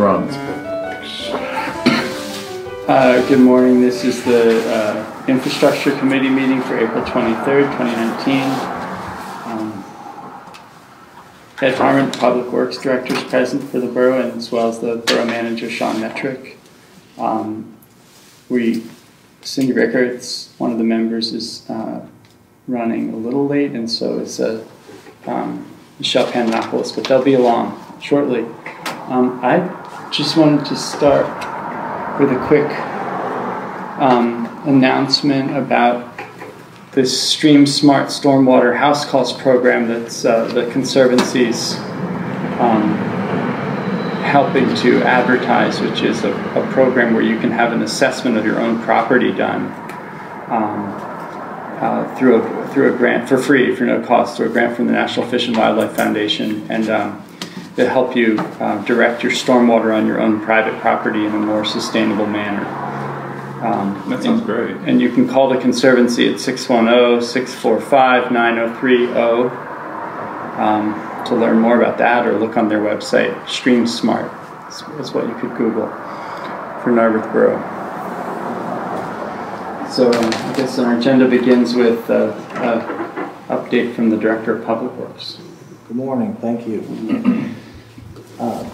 runs. Good morning. This is the Infrastructure Committee meeting for April 23rd, 2019. Ed Harmon, Public Works Director, is present for the borough, and as well as the borough manager, Sean Metrick. Cindy Rickards, one of the members, is running a little late, and so is Michelle Panopoulos, but they'll be along shortly. I just wanted to start with a quick announcement about this Stream Smart Stormwater House Calls program that's the Conservancy's helping to advertise, which is a program where you can have an assessment of your own property done through a grant for free, for no cost, through a grant from the National Fish and Wildlife Foundation, and to help you direct your stormwater on your own private property in a more sustainable manner. That sounds great. And you can call the Conservancy at 610-645-9030 to learn more about that, or look on their website. Stream Smart is what you could Google for Narberth Borough. So I guess our agenda begins with an update from the Director of Public Works. Good morning, thank you.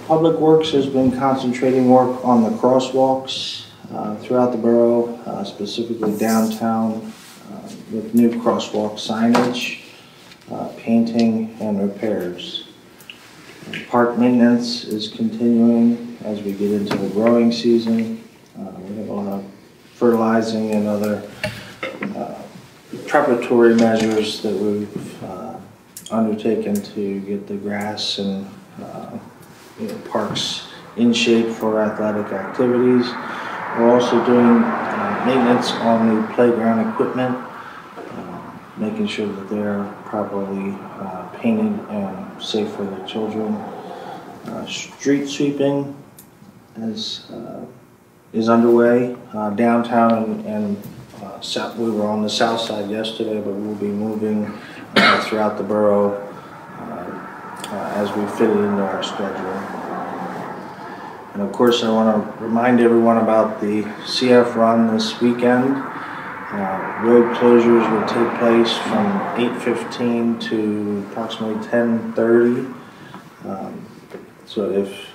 Public Works has been concentrating work on the crosswalks throughout the borough, specifically downtown, with new crosswalk signage, painting, and repairs. Park maintenance is continuing as we get into the growing season. We have a lot of fertilizing and other preparatory measures that we've undertaken to get the grass and parks in shape for athletic activities. We're also doing maintenance on the playground equipment, making sure that they're properly painted and safe for the children. Street sweeping is underway downtown, and we were on the south side yesterday, but we'll be moving throughout the borough as we fit it into our schedule. And of course, I want to remind everyone about the CF run this weekend. Road closures will take place from 8:15 to approximately 10:30. So if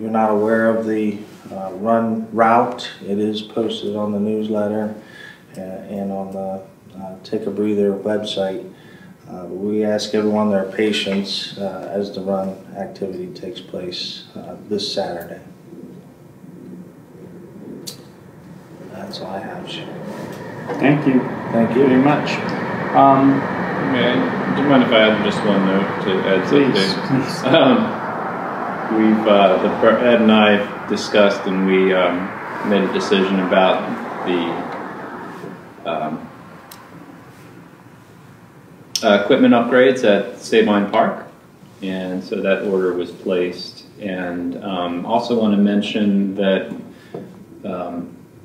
you're not aware of the run route, it is posted on the newsletter and on the Take a Breather website. We ask everyone their patience as the run activity takes place this Saturday. That's all I have. Thank you. Thank you very much. Do you mind if I add just one note to Ed's update? Ed and I discussed, and we made a decision about the equipment upgrades at Sabine Park, and so that order was placed. And also want to mention that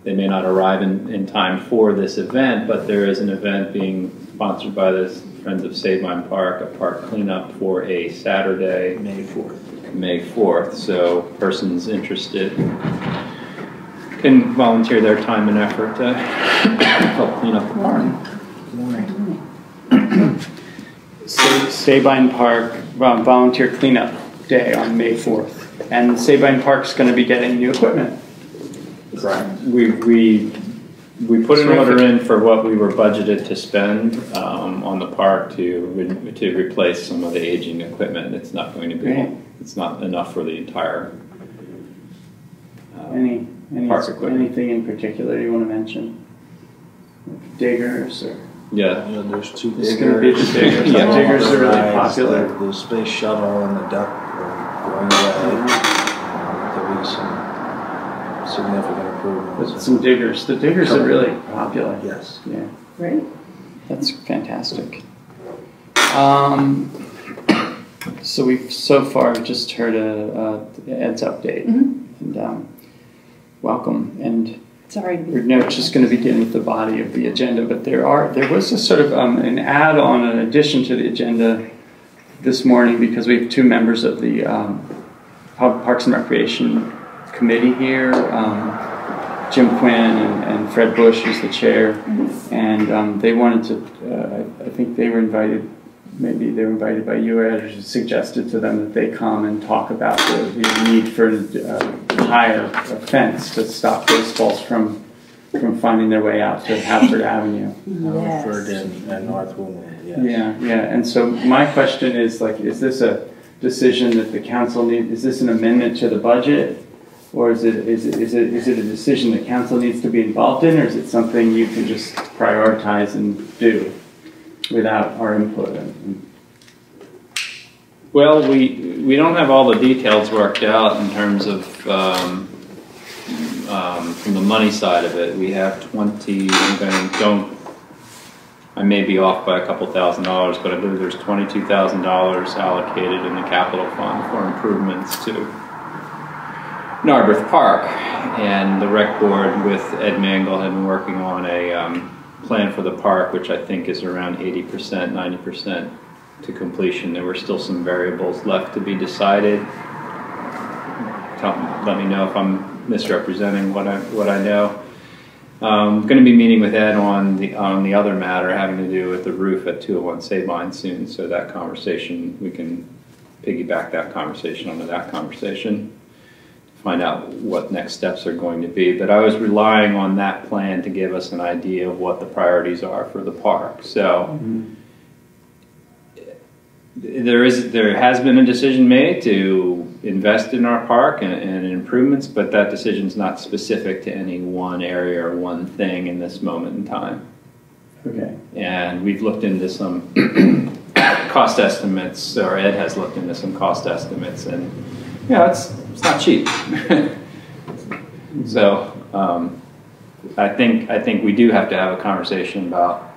they may not arrive in time for this event, but there is an event being sponsored by the Friends of Sabine Park, a park cleanup for a Saturday, May 4th. So persons interested can volunteer their time and effort to help clean up the park. Sabine Park Volunteer Cleanup Day on May 4th. And Sabine Park's going to be getting new equipment. Right. We put an order in for what we were budgeted to spend on the park to replace some of the aging equipment. It's not going to be. It's not enough for the entire park equipment. Anything in particular you want to mention? Diggers or? Yeah, there's two diggers. It's going to be the diggers. Yeah, diggers are really popular. The space shuttle and the duck are going away. There'll be some significant improvements. But some diggers. The diggers are really popular. Yes. Yeah. Great. That's fantastic. So we've so far just heard Ed's update, and welcome. And sorry, we're just going to begin with the body of the agenda. But there was a sort of an add-on, an addition to the agenda this morning, because we have two members of the Parks and Recreation committee here. Jim Quinn and Fred Bush is the chair, and they wanted to, I think they were invited, maybe they were invited by you, or suggested to them that they come and talk about the need for higher fence to stop baseballs from finding their way out to Haverford Avenue. Yes. Haverford and North Winwood, yes. Yeah. And so my question is, like, is this a decision that the council needs? Is this an amendment to the budget? Or is it a decision the council needs to be involved in, or is it something you can just prioritize and do without our input? Well, we don't have all the details worked out in terms of from the money side of it. We have 20. I may be off by a couple $1,000s, but I believe there's $22,000 allocated in the capital fund for improvements to Narberth Park, and the rec board with Ed Mangle had been working on a plan for the park, which I think is around 80%, 90% to completion. There were still some variables left to be decided. Let me know if I'm misrepresenting what I know. I'm going to be meeting with Ed on the other matter having to do with the roof at 201 Sabine soon, so that conversation, we can piggyback that conversation onto that conversation. Find out what next steps are going to be. But I was relying on that plan to give us an idea of what the priorities are for the park. So there has been a decision made to invest in our park and improvements, but that decision is not specific to any one area or one thing in this moment in time. Okay. And we've looked into some cost estimates, or Ed has looked into some cost estimates, and yeah, it's not cheap. So I think we do have to have a conversation about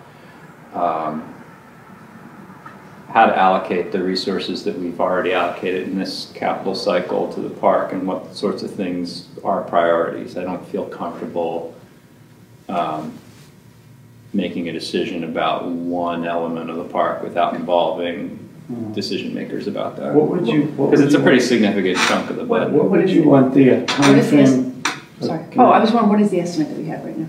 how to allocate the resources that we've already allocated in this capital cycle to the park, and what sorts of things are priorities. I don't feel comfortable making a decision about one element of the park without involving decision makers about that. What would you? Because it's a pretty significant chunk of the budget. What would you want the time frame? Sorry. Oh, I was wondering, what is the estimate that we have right now?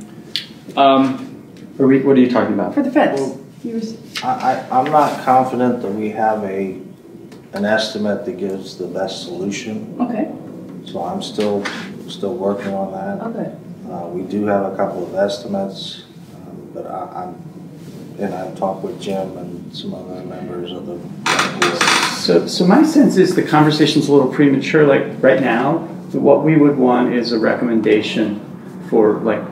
What are you talking about? For the fence. I'm not confident that we have an estimate that gives the best solution. Okay. So I'm still working on that. Okay. We do have a couple of estimates, but I've talked with Jim and some other members of the board. So my sense is the conversation's a little premature. Like right now, what we would want is a recommendation for like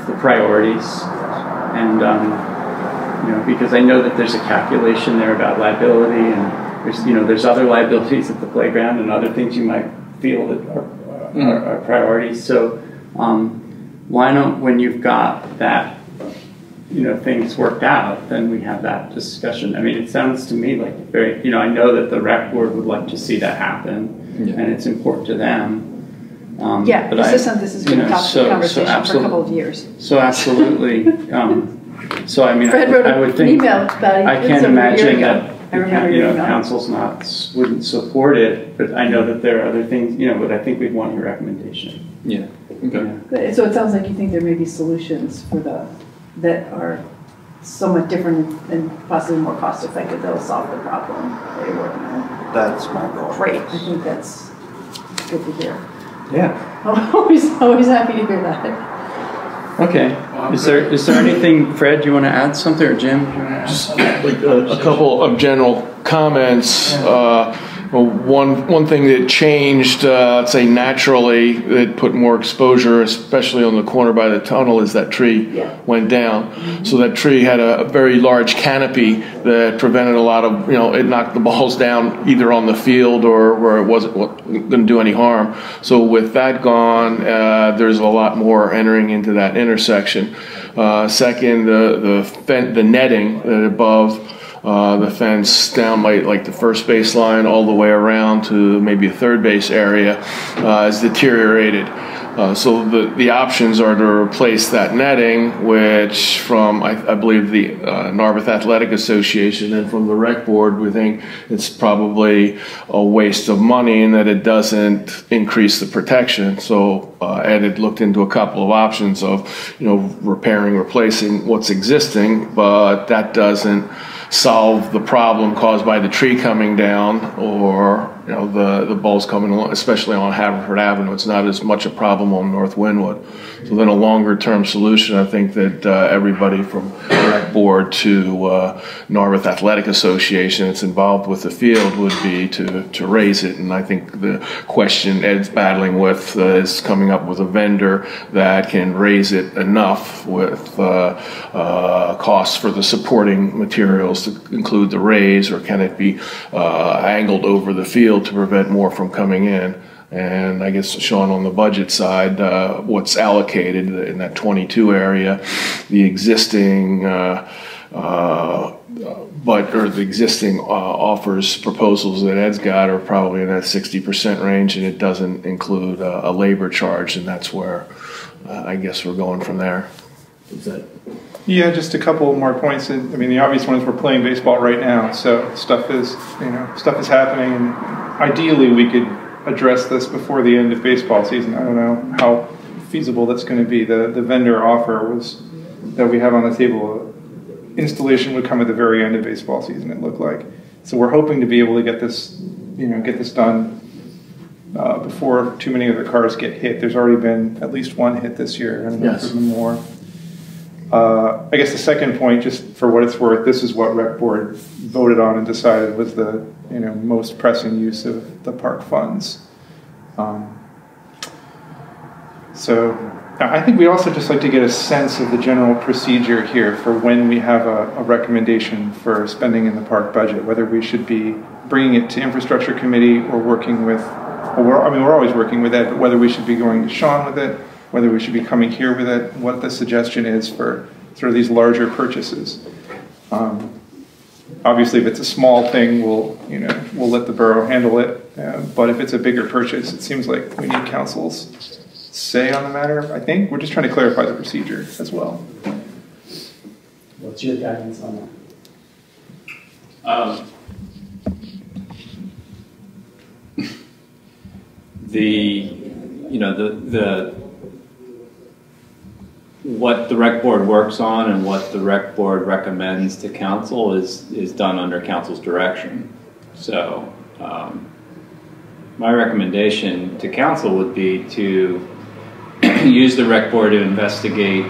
the priorities, and because I know that there's a calculation there about liability, and there's other liabilities at the playground and other things you might feel that are priorities. So why don't, when you've got that, things worked out, then we have that discussion. I mean, it sounds to me like very, I know that the rec board would like to see that happen, and it's important to them. Yeah, but this is going to topic of conversation for a couple of years. So absolutely. So I mean, Fred wrote I would think, an email about it. I can't imagine that council's wouldn't support it, but I know that there are other things, but I think we'd want your recommendation. Yeah. Okay. Yeah. So it sounds like you think there may be solutions that are somewhat different and possibly more cost effective that'll solve the problem that you're working on. That's my goal. Great. I think that's good to hear. Yeah. I'm always happy to hear that. Okay. Is there anything, Fred, you want to add something, or Jim? Just like a couple of general comments. One thing that changed, let's say naturally, that put more exposure, especially on the corner by the tunnel, is that tree went down. So that tree had a very large canopy that prevented a lot of, it knocked the balls down either on the field or where it wasn't going to do any harm. So with that gone, there's a lot more entering into that intersection. Second, the netting above the fence down like the first base line all the way around to maybe a third base area is deteriorated. So the options are to replace that netting, which from, I believe, the Narberth Athletic Association and from the rec board, we think it's probably a waste of money and that it doesn't increase the protection. So Ed had looked into a couple of options of, repairing, replacing what's existing, but that doesn't solve the problem caused by the tree coming down or the bulbs coming along, especially on Haverford Avenue. It's not as much a problem on North Wynwood. So then a longer term solution, I think that everybody from rec board to Narberth Athletic Association that's involved with the field would be to raise it. And I think the question Ed's battling with is coming up with a vendor that can raise it enough with costs for the supporting materials to include the raise, or can it be angled over the field to prevent more from coming in. And I guess, Sean, on the budget side, what's allocated in that 22 area, the existing offers, proposals that Ed's got are probably in that 60% range, and it doesn't include a labor charge, and that's where I guess we're going from there. Is that? Yeah, just a couple more points. I mean, the obvious one is we're playing baseball right now, so stuff is happening, and ideally we could address this before the end of baseball season. I don't know how feasible that's going to be. The vendor offer that we have on the table, installation would come at the very end of baseball season, it looked like. So we're hoping to be able to get this done before too many of the cars get hit. There's already been at least one hit this year, and there's been more. I guess the second point, just for what it's worth, this is what Rec Board voted on and decided was the most pressing use of the park funds. So I think we also just like to get a sense of the general procedure here for when we have a recommendation for spending in the park budget, whether we should be bringing it to Infrastructure Committee or working with, we're always working with Ed, but whether we should be going to Sean with it, whether we should be coming here with it, what the suggestion is for sort of these larger purchases. Obviously, if it's a small thing, we'll let the borough handle it. But if it's a bigger purchase, it seems like we need council's say on the matter. I think we're just trying to clarify the procedure as well. What's your guidance on that? What the rec board works on and what the rec board recommends to council is done under council's direction. So my recommendation to council would be to use the rec board to investigate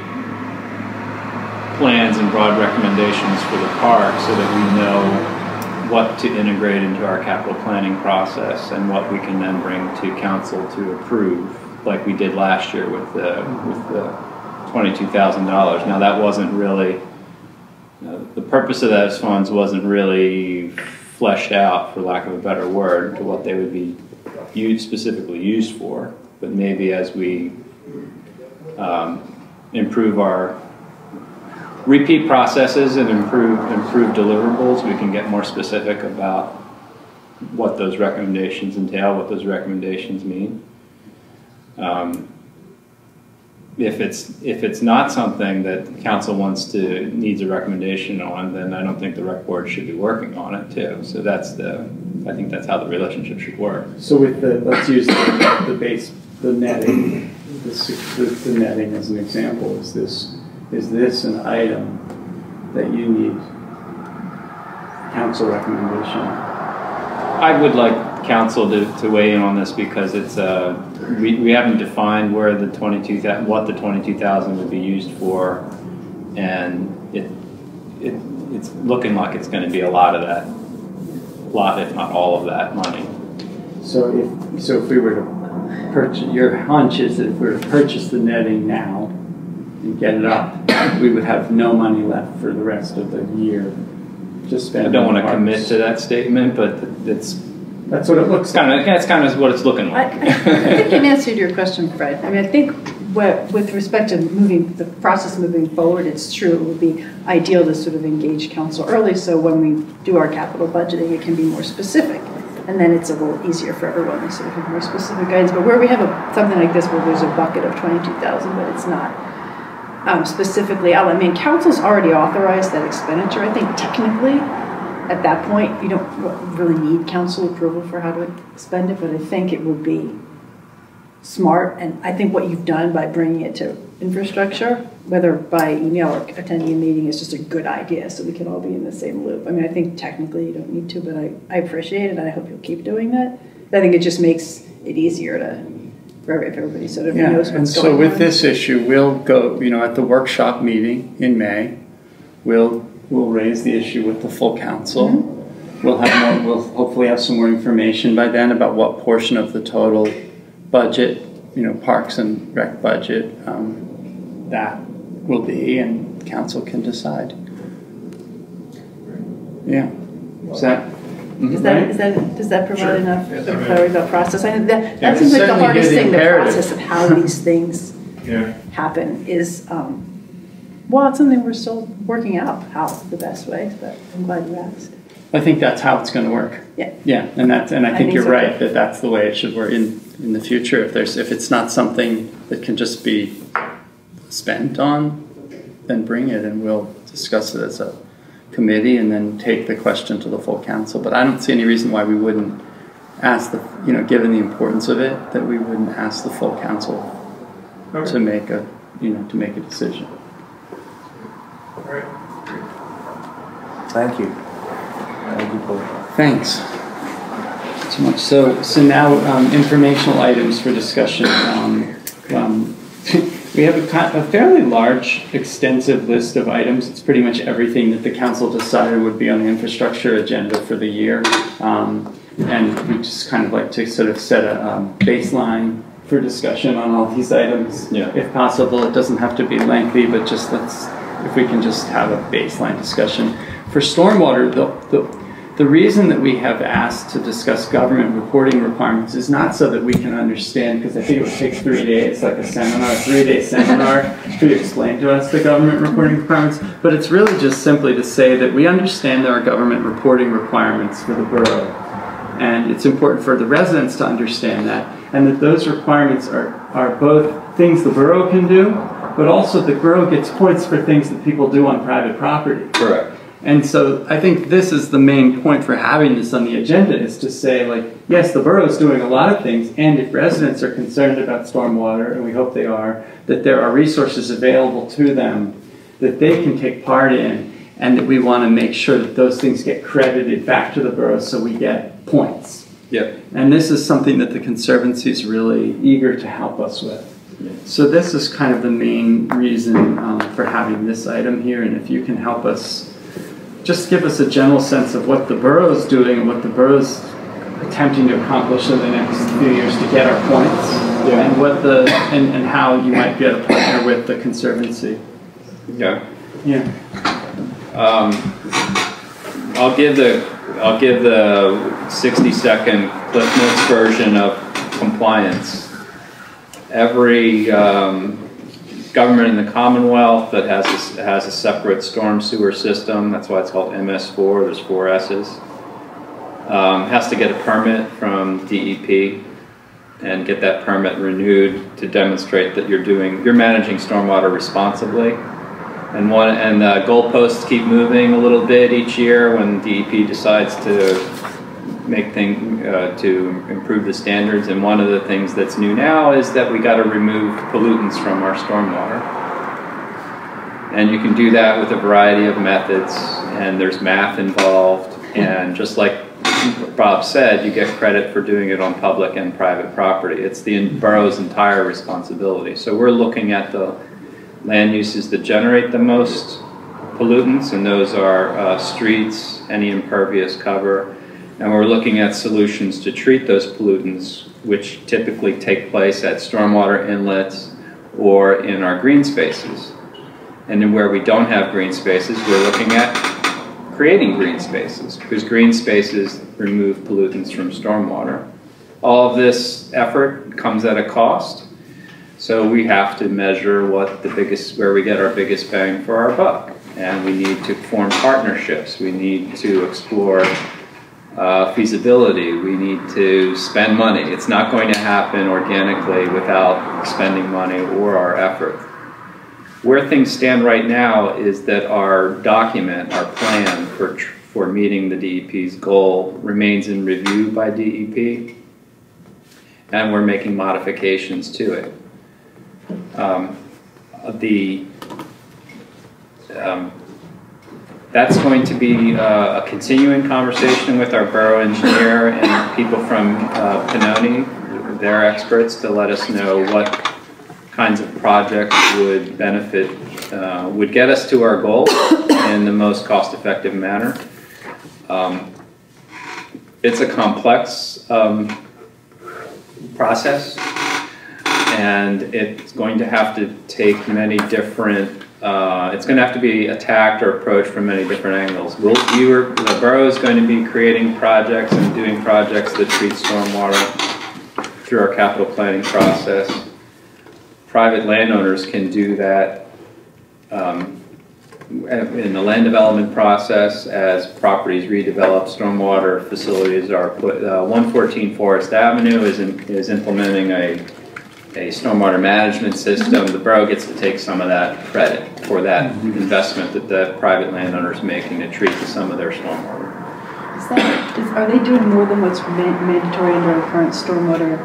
plans and broad recommendations for the park so that we know what to integrate into our capital planning process and what we can then bring to council to approve, like we did last year with the $22,000. Now that wasn't really, the purpose of those funds wasn't really fleshed out, for lack of a better word, to what they would be specifically used for. But maybe as we improve our repeat processes and improve deliverables, we can get more specific about what those recommendations entail, what those recommendations mean. If it's not something that council needs a recommendation on, then I don't think the rec board should be working on it too. So I think that's how the relationship should work. So with let's use the netting, the netting as an example. Is this an item that you need council recommendation? I would like council to weigh in on this because it's we haven't defined where the what the $22,000 would be used for, and it's looking like it's going to be a lot of that, if not all of that money. So if we were to purchase, your hunch is that if we were to purchase the netting now and get it up, we would have no money left for the rest of the year. Just spend. I don't want to commit to that statement, but that's what it looks like. That's kind of what it's looking like. I think in answer to your question, Fred, I mean, I think with respect to the process moving forward, it's true. It would be ideal to sort of engage council early, so when we do our capital budgeting, it can be more specific. And then it's a little easier for everyone, they sort of have more specific guidance. But where we have something like this where there's a bucket of 22,000, but it's not specifically out. I mean, council's already authorized that expenditure. I think technically, at that point, you don't really need council approval for how to spend it, but I think it would be smart. And I think what you've done by bringing it to infrastructure, whether by email or attending a meeting, is just a good idea so we can all be in the same loop. I mean, I think technically you don't need to, but I appreciate it and I hope you'll keep doing that. I think it just makes it easier for everybody sort of knows what's going on. And so with this issue, we'll go, at the workshop meeting in May, we'll raise the issue with the full council. Mm-hmm. We'll hopefully have some more information by then about what portion of the total budget, Parks and Rec budget, that will be, and council can decide. Yeah. Does that provide enough clarity about process? I think that seems like the hardest thing, the process of how these things happen is, it's something we're still working out how the best way, but I'm glad you asked. I think that's how it's going to work. Yeah. Yeah, and I think you're right that that's the way it should work in the future. If it's not something that can just be spent on, then bring it and we'll discuss it as a committee and then take the question to the full council. But I don't see any reason why we wouldn't ask given the importance of it, that we wouldn't ask the full council to make a decision. All right. Thank you. Thank you both. Thanks so much. So now informational items for discussion. We have a fairly large, extensive list of items. It's pretty much everything that the council decided would be on the infrastructure agenda for the year. And we just kind of like to sort of set a baseline for discussion on all these items. Yeah. If possible, it doesn't have to be lengthy, but just if we can just have a baseline discussion. For stormwater, the reason that we have asked to discuss government reporting requirements is not so that we can understand, because I think it would take 3 days, like a 3-day seminar to explain to us the government reporting requirements, but it's really just simply to say that we understand there are government reporting requirements for the borough, and it's important for the residents to understand that, and that those requirements are both things the borough can do, but also the borough gets points for things that people do on private property. Correct. And so I think this is the main point for having this on the agenda, is to say, yes, the borough is doing a lot of things, and if residents are concerned about stormwater, and we hope they are, that there are resources available to them that they can take part in, and that we want to make sure that those things get credited back to the borough so we get points. Yep. And this is something that the Conservancy is really eager to help us with. So this is kind of the main reason for having this item here, and if you can help us, just give us a general sense of what the borough is doing and what the borough is attempting to accomplish in the next few years to get our points, and and how you might be able to partner with the Conservancy. Yeah. Yeah. I'll give the 60-second Cliff Notes version of compliance. Every government in the Commonwealth that has a separate storm sewer system, that's why it's called MS4, there's 4 S's, has to get a permit from DEP and get that permit renewed to demonstrate that you're managing stormwater responsibly. And the goalposts keep moving a little bit each year when DEP decides to make to improve the standards, and one of the things that's new now is that we got to remove pollutants from our stormwater, and you can do that with a variety of methods, and there's math involved, and just like Bob said, you get credit for doing it on public and private property. It's the borough's entire responsibility. So we're looking at the land uses that generate the most pollutants, and those are streets, any impervious cover. And we're looking at solutions to treat those pollutants, which typically take place at stormwater inlets or in our green spaces. And then where we don't have green spaces, we're looking at creating green spaces, because green spaces remove pollutants from stormwater. All of this effort comes at a cost, so we have to measure where we get our biggest bang for our buck. And we need to form partnerships. We need to explore feasibility. We need to spend money. It's not going to happen organically without spending money or our effort. Where things stand right now is that our document, our plan for meeting the DEP's goal remains in review by DEP, and we're making modifications to it. That's going to be a continuing conversation with our borough engineer and people from Pannoni, their experts, to let us know what kinds of projects would benefit, would get us to our goal in the most cost-effective manner. It's a complex process, and it's going to have to take many different, it's going to have to be attacked or approached from many different angles. The borough is going to be creating projects and doing projects that treat stormwater through our capital planning process. Private landowners can do that in the land development process as properties redevelop. Stormwater facilities are put. 114 Forest Avenue is implementing a stormwater management system. The borough gets to take some of that credit for that investment that the private landowner is making to treat some of their stormwater. Are they doing more than what's mandatory under our current stormwater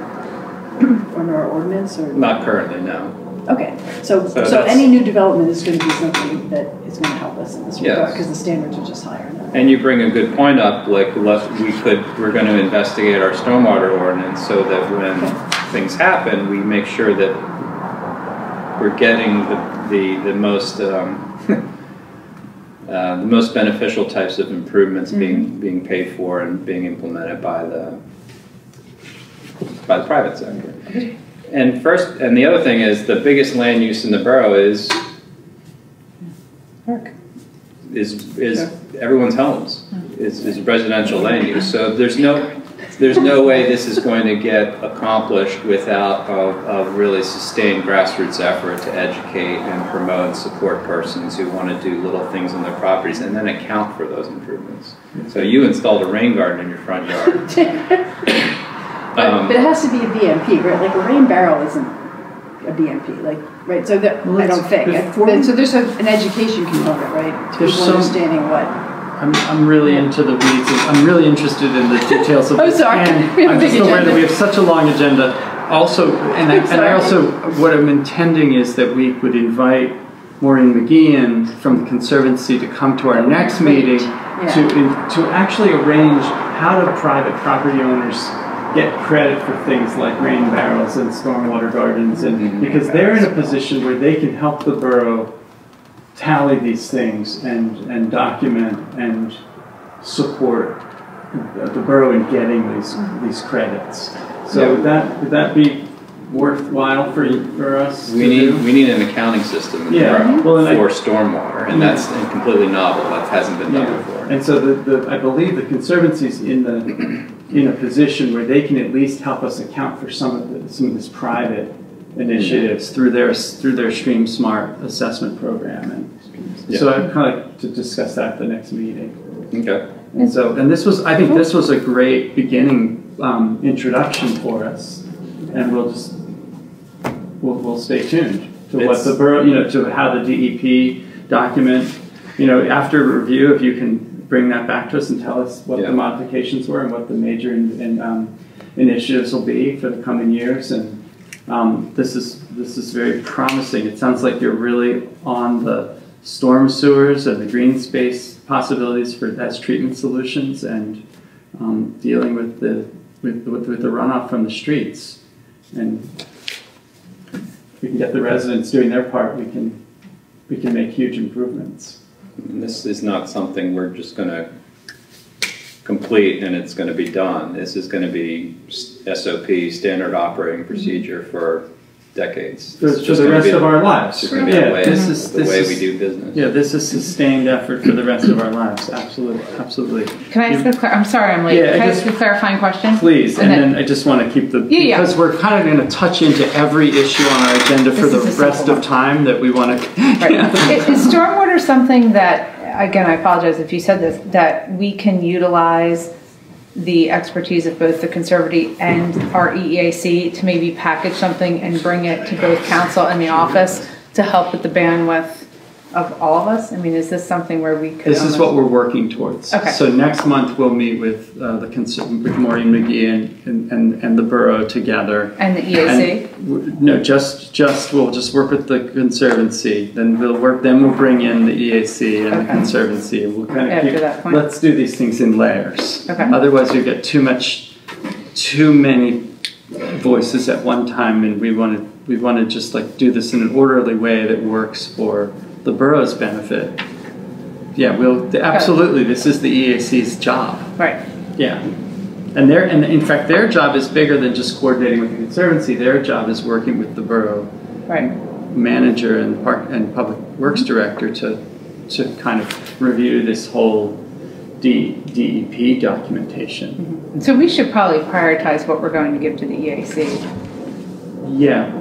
under our ordinance? Or not currently, no. Okay, so any new development is going to be something that is going to help us in this regard because the standards are just higher now. And you bring a good point up, like we're going to investigate our stormwater ordinance so that when things happen, we make sure that we're getting the most the most beneficial types of improvements being paid for and being implemented by the private sector. And the other thing is the biggest land use in the borough is everyone's homes. Is residential land use. So there's no way this is going to get accomplished without a really sustained grassroots effort to educate and promote and support persons who want to do little things in their properties and then account for those improvements. So you installed a rain garden in your front yard. But it has to be a BMP, right? Like a rain barrel isn't a BMP, like, right? So that I don't think. So there's an education component, right? There's understanding what. I'm really into the weeds. I'm really interested in the details of this. Sorry. And I'm just aware that we have such a long agenda. Also, what I'm intending is that we would invite Maureen McGeehan from the Conservancy to come to our next meeting to actually arrange how do private property owners get credit for things like rain barrels and stormwater gardens, and because they're in a position where they can help the borough tally these things and document and support the borough in getting these credits. So would that be worthwhile for us? We need an accounting system in the borough for stormwater, and that's completely novel. That hasn't been done before. And so I believe the Conservancy's in a position where they can at least help us account for some of this private initiatives through their Stream Smart assessment program, and so I'd kind of like to discuss that at the next meeting. Okay. And I think this was a great beginning introduction for us, and we'll stay tuned to what the borough, to how the DEP document, after review, if you can bring that back to us and tell us what the modifications were and what the major initiatives will be for the coming years. And this is very promising. It sounds like you're really on the storm sewers and the green space possibilities as treatment solutions, and dealing with the runoff from the streets. And if we can get the residents doing their part, we can make huge improvements. And this is not something we're just going to complete and it's going to be done. This is going to be SOP, standard operating procedure for decades. For the rest of our lives. It's going to be the way we do business. Yeah, this is sustained effort for the rest of our lives. Absolutely, absolutely. Can I ask I'm sorry, I'm late. Can I ask a clarifying question? Please, and then I just want to keep because we're kind of going to touch into every issue on our agenda for the rest of time that we want to. Is stormwater something that, again, I apologize if you said this, that we can utilize the expertise of both the Conservative and our EEAC to maybe package something and bring it to both council and the office to help with the bandwidth of all of us? I mean, is this something where we could? This is what we're working towards. Okay. So next month we'll meet with with Maureen McGee and the borough together. And the EAC? And, no, we'll just work with the Conservancy. Then we'll bring in the EAC and the Conservancy. We'll kind of After that point. Let's do these things in layers. Okay. Otherwise you get too many voices at one time, and we want to just like do this in an orderly way that works for the borough's benefit. Yeah, absolutely. This is the EAC's job. Right. Yeah, and in fact their job is bigger than just coordinating with the Conservancy. Their job is working with the borough manager and public works director to kind of review this whole DEP documentation. Mm-hmm. So we should probably prioritize what we're going to give to the EAC. Yeah,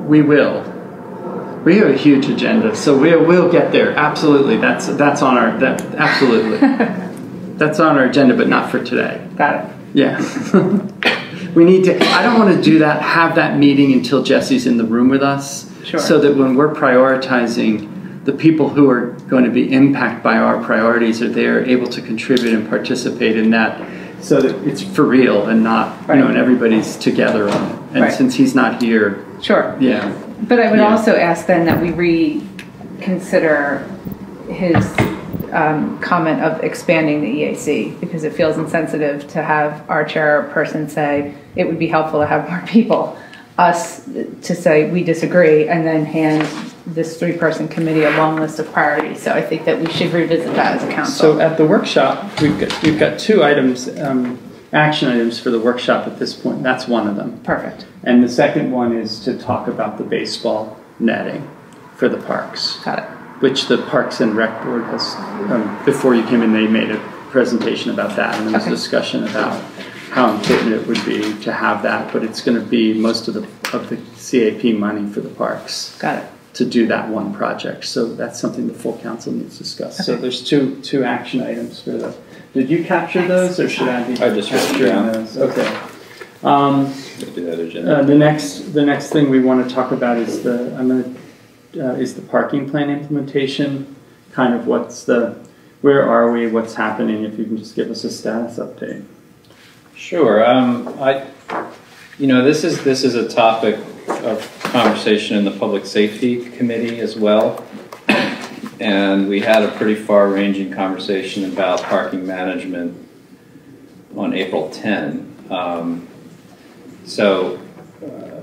we will. We have a huge agenda, so we'll get there. Absolutely, that's on our absolutely. That's on our agenda, but not for today. Got it. Yeah, we need to. I don't want to do that. Have that meeting until Jesse's in the room with us, sure. So that when we're prioritizing, the people who are going to be impacted by our priorities are there, able to contribute and participate in that, so that it's for real and not and everybody's together on it. And since he's not here, sure. Yeah. But I would also ask then that we reconsider his comment of expanding the EAC, because it feels insensitive to have our chairperson say it would be helpful to have more people, us to say we disagree, and then hand this 3-person committee a long list of priorities. So I think that we should revisit that as a council. So at the workshop, we've got 2 items, action items for the workshop at this point. That's one of them. Perfect. And the second one is to talk about the baseball netting for the parks. Got it. Which the Parks and Rec Board has, before you came in, they made a presentation about that, and there was a discussion about how important it would be to have that, but it's going to be most of the CAP money for the parks. Got it. To do that one project. So that's something the full council needs to discuss. Okay. So there's two action items for the. Did you capture those, or should I be? I just capturing those. Okay. The next thing we want to talk about is the parking plan implementation. Kind of where are we? What's happening? If you can just give us a status update. Sure. This is a topic of conversation in the Public Safety Committee as well, and we had a pretty far-ranging conversation about parking management on April 10.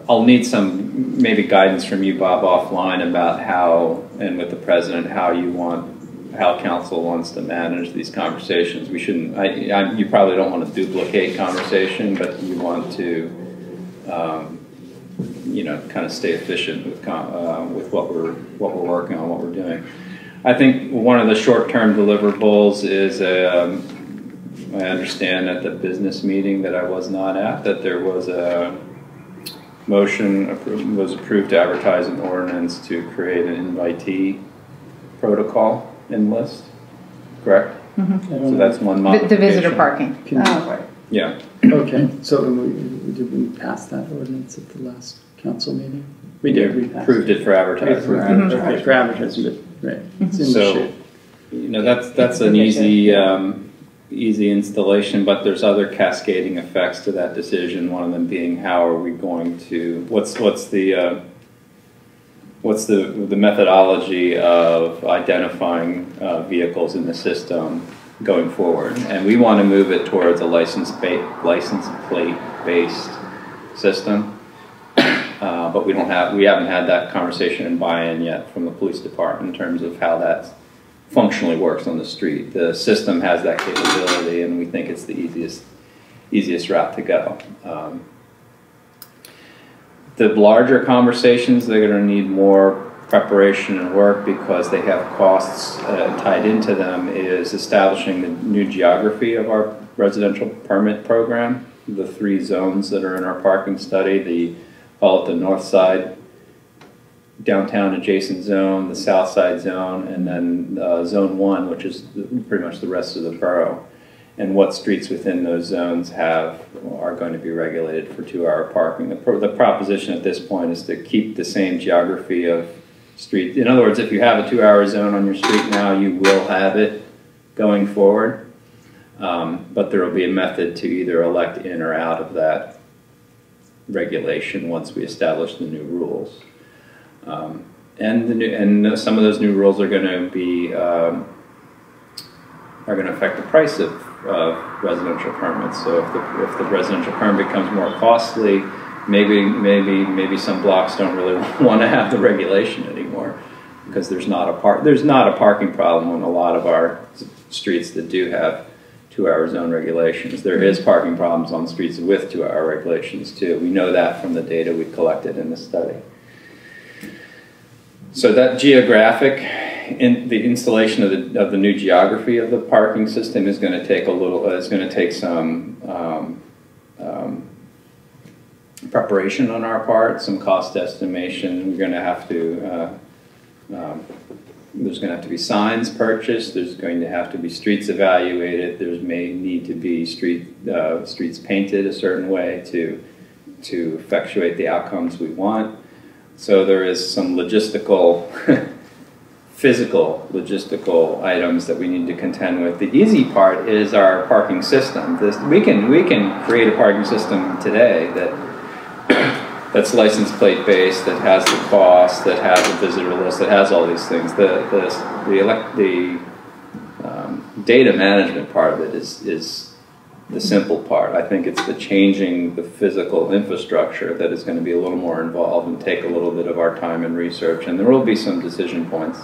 I'll need some maybe guidance from you, Bob, offline about how, and with the president, how council wants to manage these conversations. We shouldn't. You probably don't want to duplicate conversation, but you want to. Kind of stay efficient with what we're working on, what we're doing. I think one of the short-term deliverables is I understand at the business meeting that I was not at that there was a motion was approved to advertise an ordinance to create an invitee protable in list. Correct. Mm-hmm. So that's one modification. The visitor parking. Right. Yeah. Okay. So did we pass that ordinance at the last council meeting? We did. We approved it for advertising. For advertising, right. It's in the shape. That's an easy installation, but there's other cascading effects to that decision. One of them being how are we going to what's the methodology of identifying vehicles in the system going forward, and we want to move it towards a license plate based system. But we haven't had that conversation and buy-in yet from the police department in terms of how that functionally works on the street. The system has that capability, and we think it's the easiest route to go. The larger conversations, they're going to need more preparation and work because they have costs tied into them, is establishing the new geography of our residential permit program, the 3 zones that are in our parking study, call it the north side downtown adjacent zone, the south side zone, and then zone 1, which is pretty much the rest of the borough. and what streets within those zones are going to be regulated for 2-hour parking. The proposition at this point is to keep the same geography of street. In other words, if you have a 2-hour zone on your street now, you will have it going forward, but there will be a method to either elect in or out of that regulation once we establish the new rules. And some of those new rules are going to be affect the price of residential permits. So if the residential permit becomes more costly, maybe some blocks don't really want to have the regulation anymore, because there's not a parking problem on a lot of our streets that do have 2-hour zone regulations. There is parking problems on streets with 2-hour regulations too. We know that from the data we collected in the study. So that geographic, the installation of the new geography of the parking system is going to take some preparation on our part, some cost estimation. We're going to have to there's going to have to be signs purchased. There's going to have to be streets evaluated. There may need to be streets painted a certain way to effectuate the outcomes we want. So there is some logistical, physical logistical items that we need to contend with. The easy part is our parking system. We can create a parking system today that's license plate based, that has the cost, that has a visitor list, that has all these things. The data management part of it is the simple part. I think it's the changing the physical infrastructure that is going to be a little more involved and take a little bit of our time and research, and there will be some decision points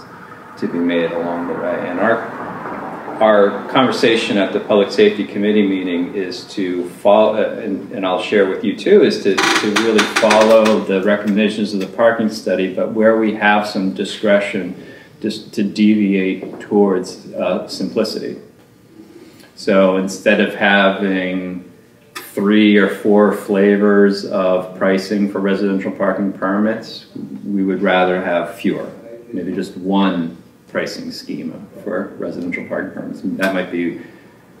to be made along the way. And our conversation at the Public Safety Committee meeting is to follow, and I'll share with you too, is to really follow the recommendations of the parking study, but where we have some discretion, just to deviate towards simplicity. So instead of having 3 or 4 flavors of pricing for residential parking permits, we would rather have fewer, maybe just one pricing schema for residential parking permits. And that might be,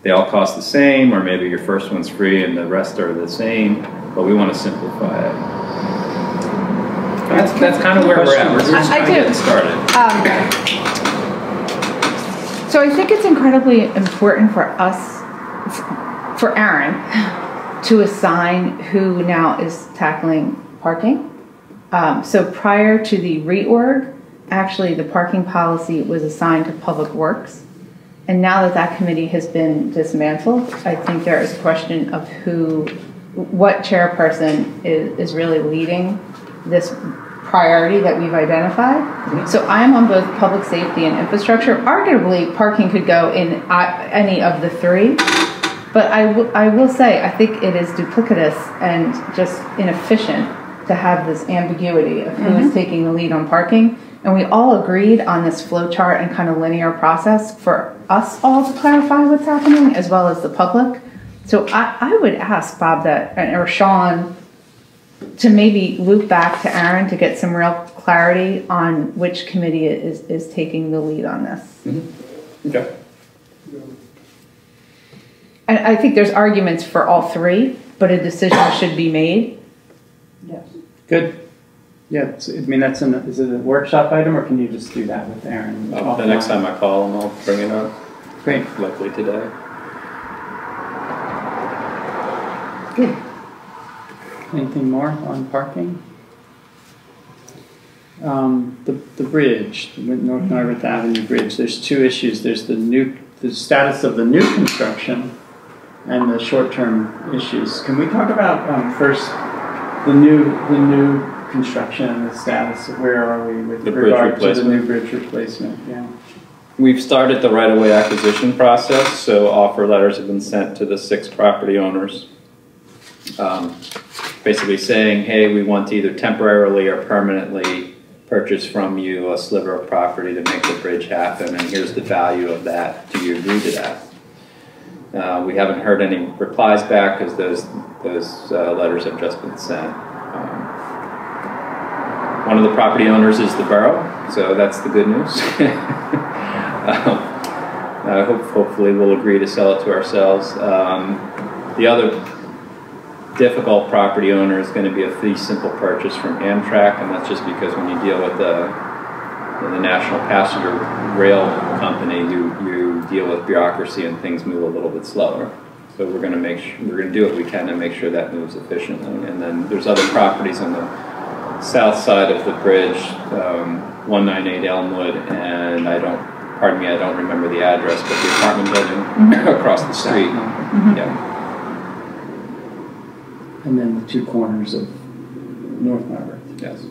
they all cost the same, or maybe your first one's free and the rest are the same, but we want to simplify it. That's kind of where we're at. We're just kind of getting started. So I think it's incredibly important for us, for Aaron, to assign who now is tackling parking. So prior to the reorg, actually the parking policy was assigned to Public Works. And now that that committee has been dismantled, I think there is a question of what chairperson is really leading this priority that we've identified. Mm-hmm. So I'm on both public safety and infrastructure. Arguably, parking could go in any of the 3. But I will say, I think it is duplicitous and just inefficient to have this ambiguity of who is taking the lead on parking. And we all agreed on this flow chart and kind of linear process for us all to clarify what's happening, as well as the public. So I would ask Bob or Sean to maybe loop back to Aaron to get some real clarity on which committee is taking the lead on this. Mm-hmm. Okay. And I think there's arguments for all 3, but a decision should be made. Yes. Good. Yeah, I mean, is it a workshop item, or can you just do that with Aaron? The next time I call him, I'll bring it up. Great. Likely today. Good. Anything more on parking? The bridge, the North Narberth Avenue Bridge. There's 2 issues. There's the status of the new construction and the short-term issues. Can we talk about first the new construction and the status? Where are we with regard to the new bridge replacement? Yeah. We've started the right-of-way acquisition process, so offer letters have been sent to the 6 property owners, basically saying, hey, we want to either temporarily or permanently purchase from you a sliver of property to make the bridge happen, and here's the value of that. Do you agree to that? We haven't heard any replies back because those letters have just been sent. One of the property owners is the borough, so that's the good news. hopefully we'll agree to sell it to ourselves. The other difficult property owner is going to be a fee simple purchase from Amtrak, and that's just because when you deal with the National Passenger Rail Company, you deal with bureaucracy and things move a little bit slower. So we're going to do what we can to make sure that moves efficiently. And then there's other properties on the south side of the bridge, 198 Elmwood, and I don't remember the address, but the apartment building across the street. Yeah. And then the two corners of North Marlborough. Yes.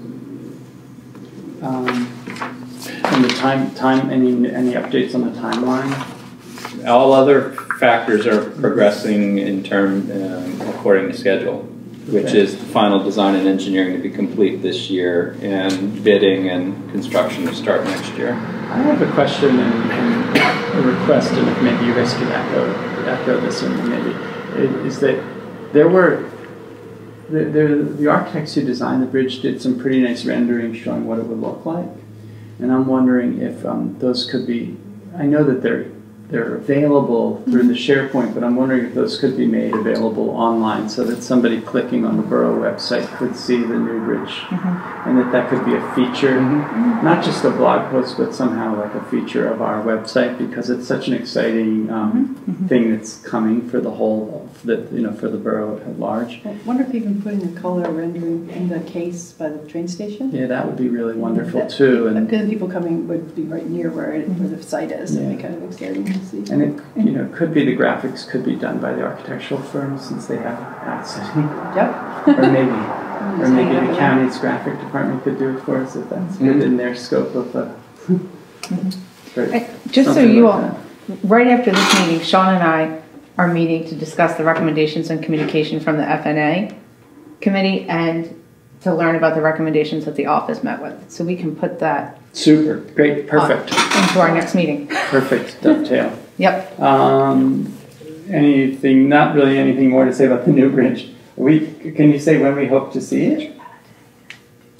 And the time, any updates on the timeline? All other factors are progressing in according to schedule, which is the final design and engineering to be complete this year, and bidding and construction to start next year. I have a question and a request, and if maybe you guys could echo this, and maybe is that the architects who designed the bridge did some pretty nice renderings showing what it would look like, and I'm wondering if those could be. I know that they're available through the SharePoint, but I'm wondering if those could be made available online so that somebody clicking on the borough website could see the new bridge, and that could be a feature, not just a blog post, but somehow like a feature of our website, because it's such an exciting thing that's coming for the whole, for the borough at large. I wonder if even putting the color rendering in the case by the train station. Yeah, that would be really wonderful too. And because people coming would be right near where the site is, it'd be kind of exciting to see. And it, could be the graphics could be done by the architectural firm since they have access. Yep. Or maybe the county's graphic department could do it for us if that's within their scope of. Just so you all, right after this meeting, Sean and I are meeting to discuss the recommendations and communication from the FNA committee and to learn about the recommendations that the office met with. So we can put that. Super, great, perfect. Into our next meeting. Perfect, dovetail. Yep. Not really anything more to say about the new bridge. Can you say when we hope to see it?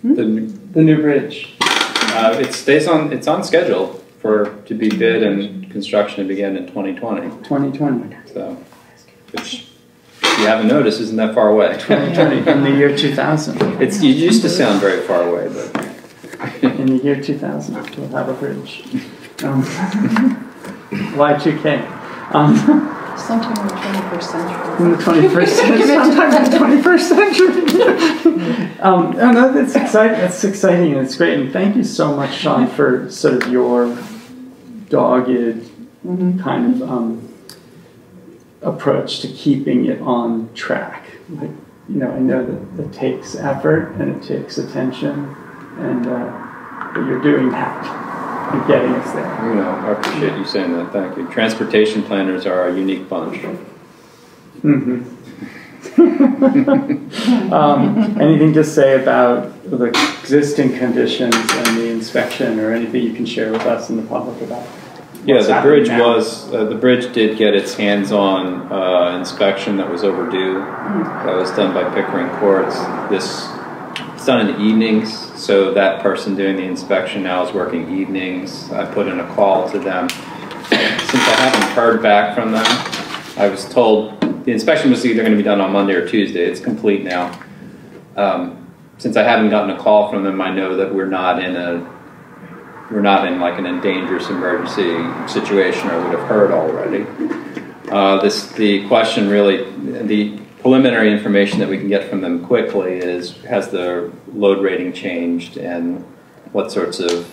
The new bridge. It's on schedule to be bid and construction to begin in 2020. 2020. So, which, if you haven't noticed, isn't that far away. 2020, in the year 2000. It used to sound very far away, but in the year 2000, we'll have a bridge. Y2K. Sometime in the 21st century. In the 21st century. Sometime in the 21st century. No, that's exciting. That's exciting and it's great. And thank you so much, Sean, for sort of your dogged kind of approach to keeping it on track. Like, I know that it takes effort and it takes attention, and that you're doing that and getting us there. I appreciate you saying that. Thank you. Transportation planners are a unique bunch. Anything to say about the existing conditions and the inspection, or anything you can share with us and the public about? Yeah, the bridge did get its hands-on inspection that was overdue. That was done by Pickering Courts. It's done in the evenings, so that person doing the inspection now is working evenings. I put in a call to them. Since I haven't heard back from them, I was told the inspection was either going to be done on Monday or Tuesday. It's complete now. Since I haven't gotten a call from them, I know that we're not in like an dangerous emergency situation, or would have heard already. The question really, the preliminary information that we can get from them quickly is, has the load rating changed, and what sorts of,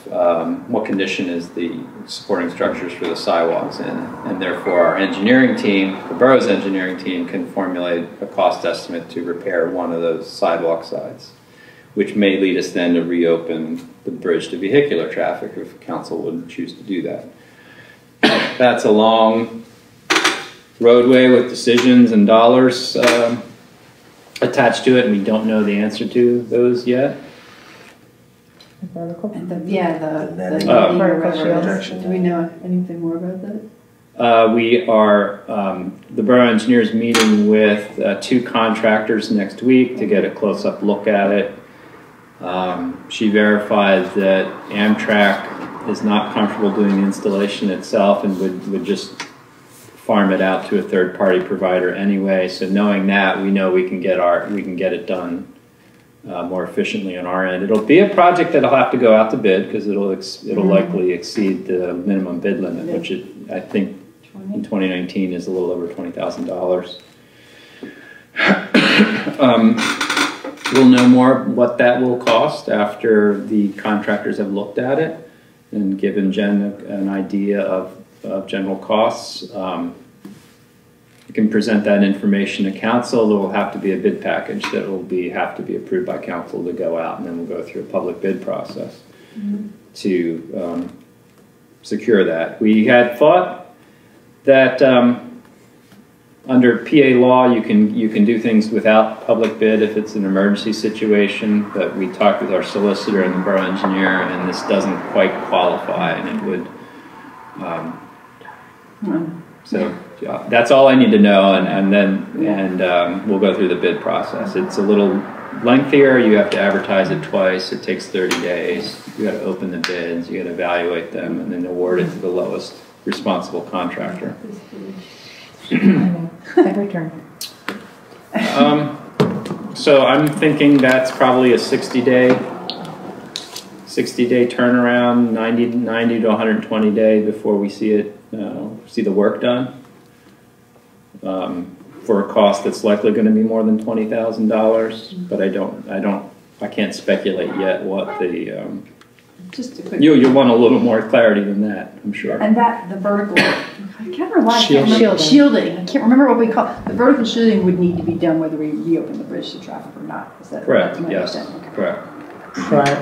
what condition is the supporting structures for the sidewalks in, and therefore our engineering team, the borough's engineering team, can formulate a cost estimate to repair one of those sidewalk sides, which may lead us then to reopen the bridge to vehicular traffic if council would choose to do that. That's a long roadway with decisions and dollars attached to it, and we don't know the answer to those yet. Vertical? The protection. Do we know anything more about that? We are, the borough engineers meeting with 2 contractors next week to get a close-up look at it. She verified that Amtrak is not comfortable doing the installation itself and would just farm it out to a third-party provider anyway. So knowing that, we know we can get it done more efficiently on our end. It'll be a project that'll have to go out to bid because it'll likely exceed the minimum bid limit, which I think in 2019 is a little over $20,000. We'll know more what that will cost after the contractors have looked at it and given Jen an idea of general costs. You can present that information to council. There will have to be a bid package that will have to be approved by council to go out, and then we'll go through a public bid process to secure that. We had thought that under PA law, you can do things without public bid if it's an emergency situation, but we talked with our solicitor and the borough engineer, and this doesn't quite qualify, and it would. So yeah, that's all I need to know, and we'll go through the bid process. It's a little lengthier. You have to advertise it twice. It takes 30 days. You got to open the bids. You got to evaluate them, and then award it to the lowest responsible contractor. Every turn. So I'm thinking that's probably a 60-day turnaround, 90 to 120 day before we see it, see the work done, for a cost that's likely going to be more than $20,000. But I can't speculate yet what the. Just a quick. You'll want a little more clarity than that, I'm sure. And the vertical, I can't remember why. Shielding. Shielding. I can't remember what we call the vertical shielding would need to be done whether we reopen the bridge to traffic or not. Is that correct? That's my Yes. understanding? Okay. Correct.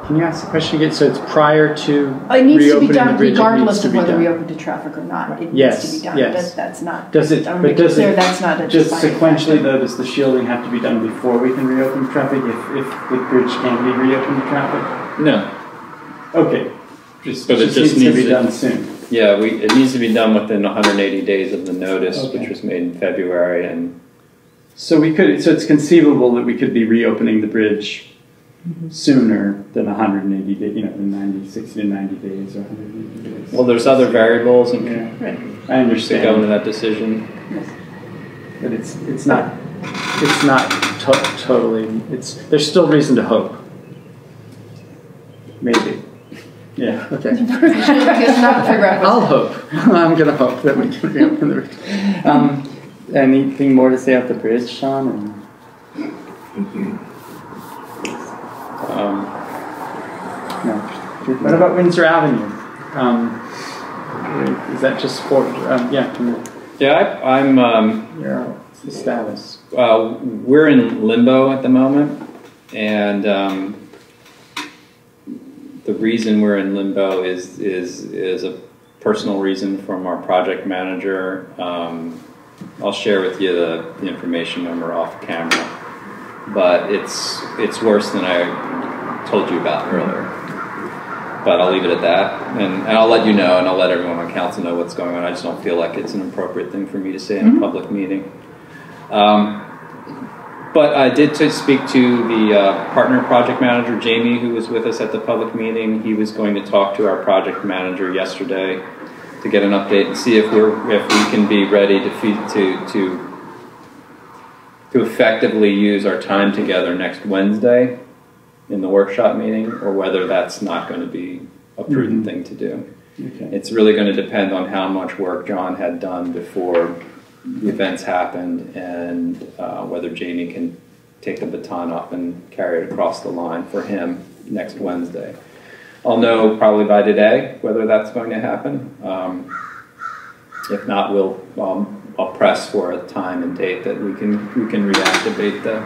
Can you ask the question again? So it's prior to It needs to be reopening the done bridge, regardless it of needs to whether be we done. open to traffic or not. It Yes, needs to be done. yes. That's not. Does it? I wanna But make does clear it? that's not a Just deciding sequentially factor. though, does the shielding have to be done before we can reopen traffic? If the bridge can be reopened to traffic? No. Okay. But it just just needs to needs be to- done soon. Yeah, it needs to be done within 180 days of the notice, Okay. which was made in February, and So it's conceivable that we could be reopening the bridge sooner than 180 days, than 60 to 90 days or 180 days. well, there's other variables and Yeah, Right. I to understand. go into that decision. But it's not totally, there's still reason to hope. Maybe. Yeah, okay. It's not prerequisite. I'll hope. I'm going to hope that we can reopen the bridge. Anything more to say about the bridge, Sean? No. What about Windsor Avenue? Is that just for, Yeah, I'm. what's the status? We're in limbo at the moment, and the reason we're in limbo is a personal reason from our project manager. I'll share with you the information when we're off camera, but it's worse than I told you about earlier. But I'll leave it at that, and I'll let you know, and I'll let everyone on council know what's going on. I just don't feel like it's an appropriate thing for me to say in a public meeting. But I did speak to the partner project manager, Jamie, who was with us at the public meeting. He was going to talk to our project manager yesterday to get an update and see if we can be ready to effectively use our time together next Wednesday in the workshop meeting, or whether that's not going to be a prudent thing to do. Okay. It's really going to depend on how much work John had done before the events happened, and whether Jamie can take the baton up and carry it across the line for him next Wednesday. I'll know probably by today whether that's going to happen. If not, I'll press for a time and date that we can reactivate the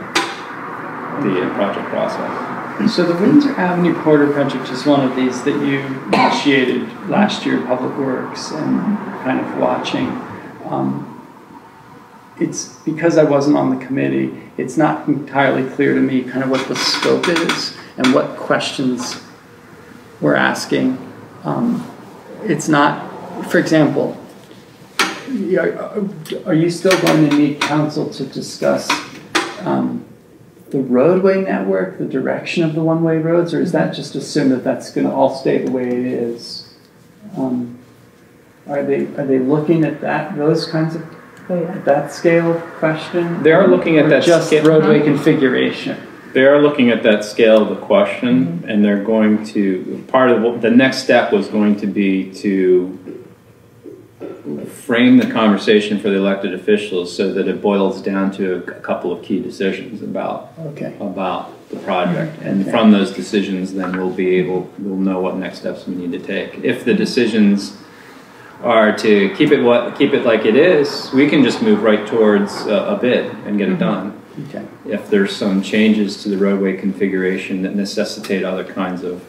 project process. So the Windsor Avenue Corridor project is one of these that you initiated last year, Public Works, and kind of watching. It's because I wasn't on the committee, it's not entirely clear to me kind of what the scope is and what questions we're asking. It's not, for example, are you still going to need council to discuss the roadway network, the direction of the one-way roads, or is that just assume that that's going to all stay the way it is? Are they looking at those kinds of that scale question? They are looking at that just roadway configuration. They are looking at that scale of the question, and they're going to, part of the next step was going to be to frame the conversation for the elected officials so that it boils down to a couple of key decisions about the project. And from those decisions, then we'll know what next steps we need to take. If the decisions are to keep it like it is, we can just move right towards a bid and get it done. Okay. If there's some changes to the roadway configuration that necessitate other kinds of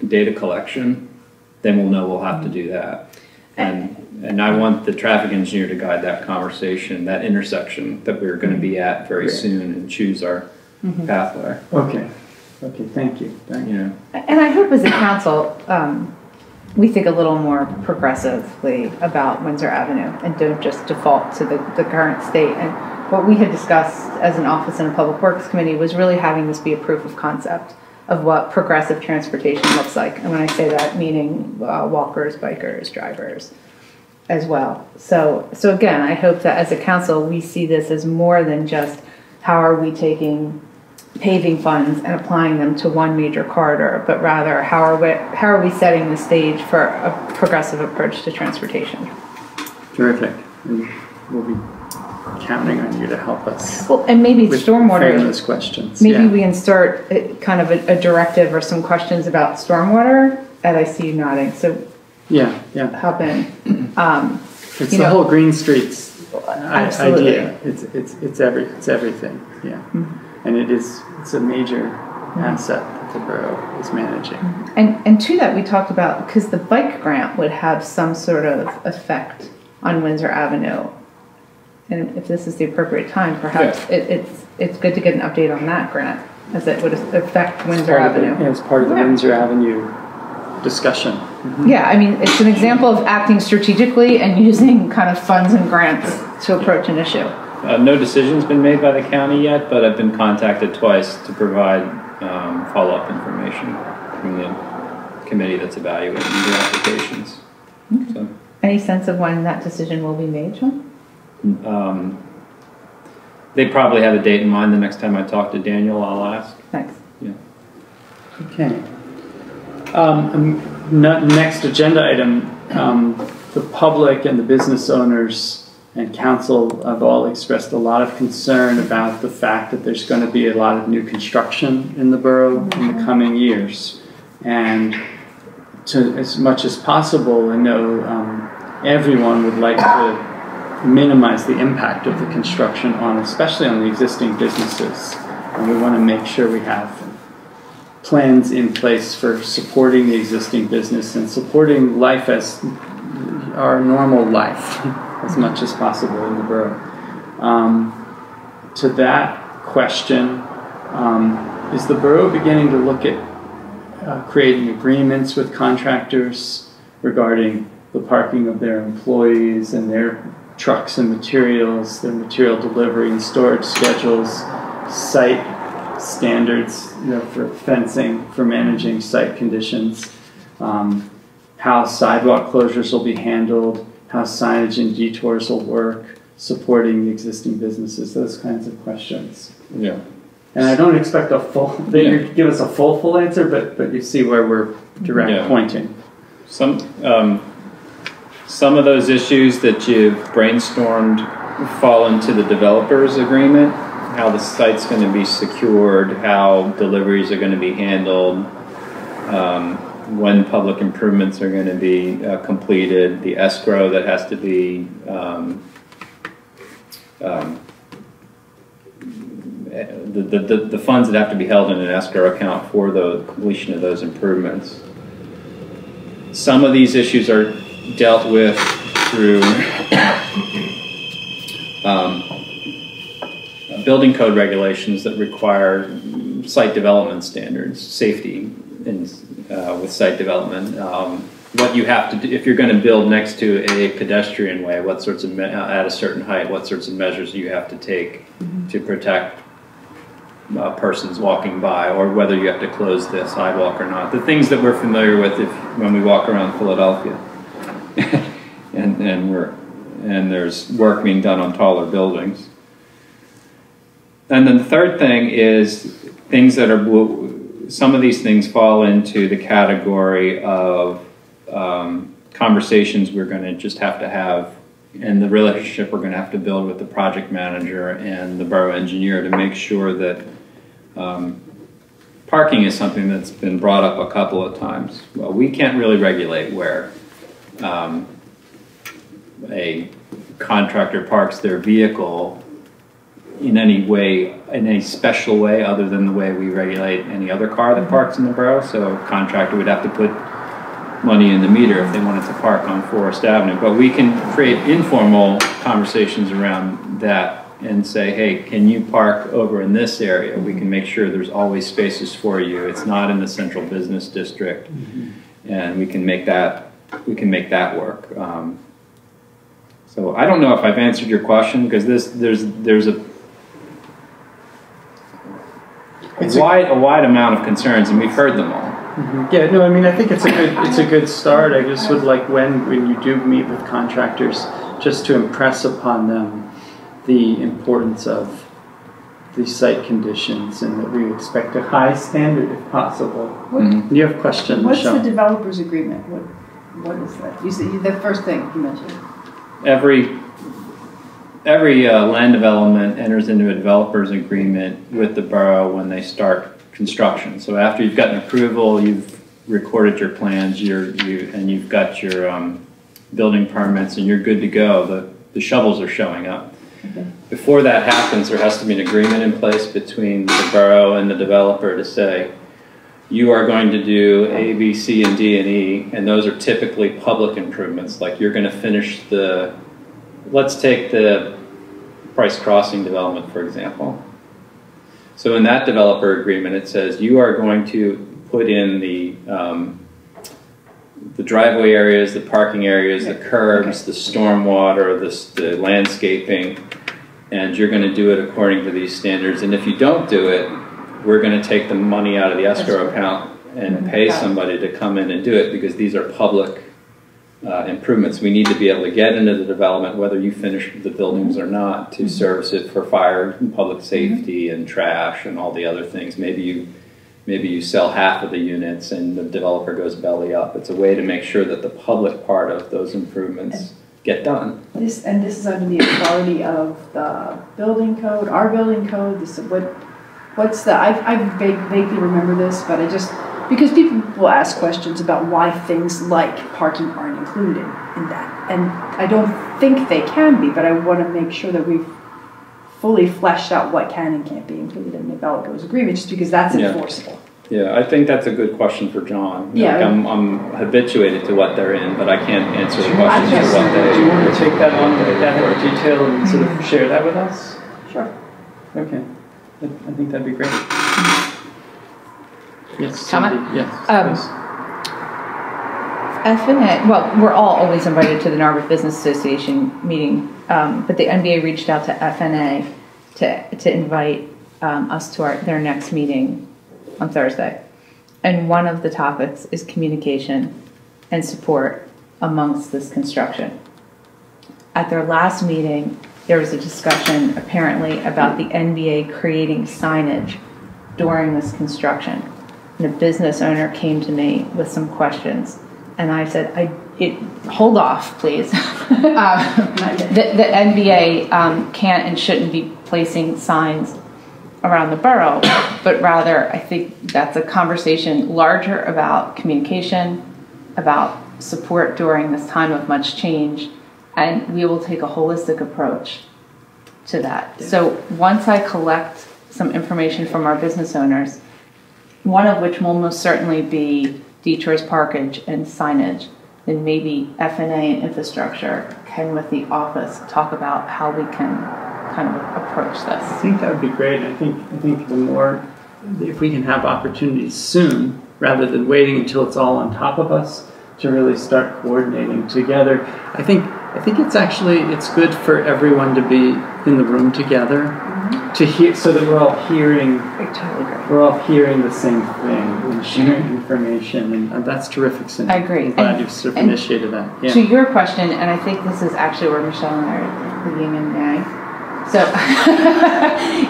data collection, then we'll know we'll have to do that. And I want the traffic engineer to guide that conversation, that intersection that we're going to be at very soon, and choose our pathway. Okay, thank you. And I hope as a council, we think a little more progressively about Windsor Avenue and don't just default to the current state. And what we had discussed as an office in a public works committee was really having this be a proof of concept of what progressive transportation looks like. And when I say that, meaning walkers, bikers, drivers as well. So again, I hope that as a council, we see this as more than just how are we taking paving funds and applying them to one major corridor, but rather how are we setting the stage for a progressive approach to transportation. Terrific. We'll be counting on you to help us. Well, and maybe stormwater. Those questions. Maybe we can start kind of a directive or some questions about stormwater. And I see you nodding. So hop in. It's the whole Green Streets absolutely. idea. It's everything. Yeah. And it's a major asset that the borough is managing. And to that, we talked about, because the bike grant would have some sort of effect on Windsor Avenue. And if this is the appropriate time, perhaps it's good to get an update on that grant, as it would affect Windsor Avenue. As part of the Windsor Avenue discussion. Yeah, I mean, it's an example of acting strategically and using kind of funds and grants to approach an issue. No decision's been made by the county yet, but I've been contacted twice to provide follow-up information from the committee that's evaluating the applications. Okay. So, any sense of when that decision will be made, John? They probably have a date in mind. The next time I talk to Daniel, I'll ask. Thanks. Yeah. Okay. Next agenda item, the public and the business owners and council have all expressed a lot of concern about the fact that there's going to be a lot of new construction in the borough in the coming years. And to as much as possible, I know everyone would like to minimize the impact of the construction especially on the existing businesses. And we want to make sure we have plans in place for supporting the existing business and supporting life as our normal life as much as possible in the borough. To that question, is the borough beginning to look at creating agreements with contractors regarding the parking of their employees and their trucks and materials, their material delivery and storage schedules, site standards, for fencing, for managing site conditions, how sidewalk closures will be handled, how signage and detours will work, supporting the existing businesses, those kinds of questions. Yeah. And I don't expect you give us a full answer, but you see where we're pointing. Some of those issues that you've brainstormed fall into the developer's agreement, how the site's going to be secured, how deliveries are going to be handled, when public improvements are going to be completed, the escrow that has to be the funds that have to be held in an escrow account for the completion of those improvements. Some of these issues are dealt with through building code regulations that require site development standards, safety with site development. What you have to do if you're going to build next to a pedestrian way, what sorts of at a certain height, what sorts of measures you have to take to protect persons walking by, or whether you have to close the sidewalk or not. The things that we're familiar with when we walk around Philadelphia, and there's work being done on taller buildings. And then the third thing is things that are, some of these things fall into the category of conversations we're going to just have to have, and the relationship we're going to have to build with the project manager and the borough engineer to make sure that parking is something that's been brought up a couple of times. Well, we can't really regulate where a contractor parks their vehicle in any way, in any special way other than the way we regulate any other car that parks in the borough. So a contractor would have to put money in the meter if they wanted to park on Forest Avenue. But we can create informal conversations around that and say, hey, can you park over in this area? We can make sure there's always spaces for you. It's not in the central business district. And we can make that work. So I don't know if I've answered your question, because there's a wide amount of concerns, and we've heard them all. Yeah, no, I mean, I think it's a good start. I just would like when you do meet with contractors, just to impress upon them the importance of the site conditions and that we expect a high standard if possible. You have a question, What's Michelle? the developer's agreement? What is that? You said the first thing you mentioned. Every land development enters into a developer's agreement with the borough when they start construction. So after you've gotten approval, you've recorded your plans, and you've got your building permits, and you're good to go. The shovels are showing up. Okay. Before that happens, there has to be an agreement in place between the borough and the developer to say, you are going to do A, B, C, and D, and E, and those are typically public improvements. Like you're going to finish let's take the Price Crossing development, for example. So in that developer agreement, it says you are going to put in the driveway areas, the parking areas, the curbs, the stormwater, the landscaping, and you're going to do it according to these standards. And if you don't do it, we're going to take the money out of the escrow account and pay somebody to come in and do it, because these are public improvements. We need to be able to get into the development, whether you finish the buildings or not, to service it for fire and public safety and trash and all the other things. Maybe you sell half of the units and the developer goes belly up. It's a way to make sure that the public part of those improvements get done. This is under the authority of the building code, our building code. I vaguely remember this, but because people will ask questions about why things like parking aren't included in that. And I don't think they can be, but I want to make sure that we've fully fleshed out what can and can't be included in the developer's agreement, just because that's enforceable. Yeah, I think that's a good question for John. Yeah. Like I'm habituated to what they're in, but I can't answer the questions for what they... Do you want to take that on, take that into detail, and sort of share that with us? Sure. Okay. I think that'd be great. Yes. Comment? Cindy. Yes. FNA, well, we're all always invited to the Narberth Business Association meeting, but the NBA reached out to FNA to invite us to their next meeting on Thursday. And one of the topics is communication and support amongst this construction. At their last meeting, there was a discussion apparently about the NBA creating signage during this construction. And a business owner came to me with some questions. And I said, hold off, please. The NBA can't and shouldn't be placing signs around the borough, but rather I think that's a conversation larger about communication, about support during this time of much change, and we will take a holistic approach to that. Yeah. So once I collect some information from our business owners, one of which will most certainly be detours, parkage, and signage, then maybe FNA and infrastructure can, with the office, talk about how we can kind of approach this. I think that would be great. I think the more, if we can have opportunities soon, rather than waiting until it's all on top of us, to really start coordinating together. I think it's good for everyone to be in the room together. Mm-hmm. to hear, so that we're all hearing. I totally agree. We're all hearing the same thing and sharing information, and that's terrific, Cindy. I agree. I'm glad you've sort of initiated that. Yeah. To your question, and I think this is actually where Michelle and I are the yin and yang. So,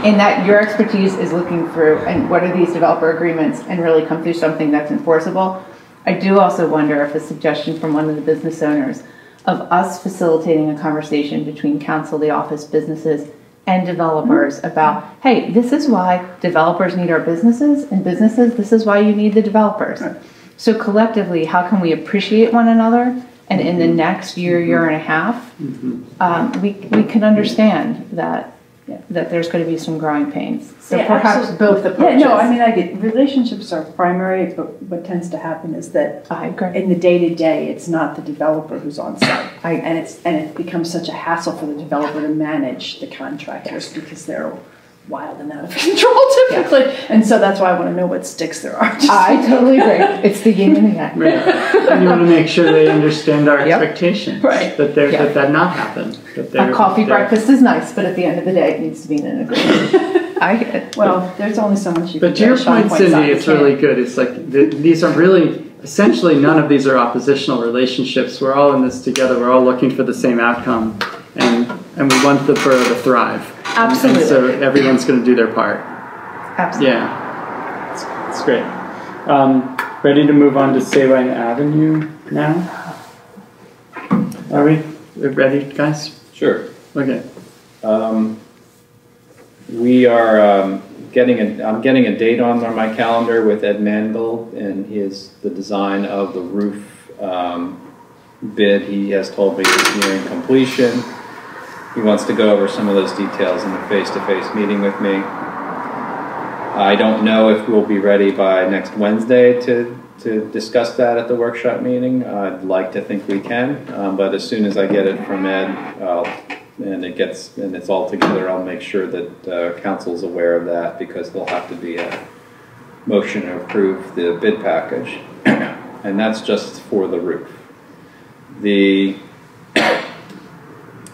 in that your expertise is looking through and what are these developer agreements and really come through something that's enforceable. I do also wonder if a suggestion from one of the business owners of us facilitating a conversation between council, the office, businesses, and developers about, hey, this is why developers need our businesses, and businesses, this is why you need the developers. Right. So collectively, how can we appreciate one another? And in the next year, year and a half, we can understand that there's going to be some growing pains. So perhaps both approaches. Yeah, no, I mean, I get relationships are primary, but what tends to happen is that I agree. In the day-to-day, it's not the developer who's on site, and it becomes such a hassle for the developer to manage the contractors because they're wild and out of control typically, and so that's why I want to know what sticks there are. I totally agree. It's the yin and the yang. Right. And you want to make sure they understand our expectations, right? That not happen. A coffee breakfast is nice, but at the end of the day, it needs to be an agreement. I get it. Well, there's only so much you can do. But to your point, Cindy, it's really good. It's like these are really essentially none of these are oppositional relationships. We're all in this together. We're all looking for the same outcome, and we want the borough to thrive. Absolutely. And so everyone's going to do their part. Absolutely. Yeah. It's great. Ready to move on to Sabine Avenue now? Are we ready, guys? Sure. Okay. We are I'm getting a date on my calendar with Ed Mandel, and the design of the roof bid. He has told me he's nearing completion. He wants to go over some of those details in a face-to-face meeting with me. I don't know if we'll be ready by next Wednesday to discuss that at the workshop meeting. I'd like to think we can, but as soon as I get it from Ed, and it's all together, I'll make sure that council's aware of that, because there'll have to be a motion to approve the bid package, and that's just for the roof. The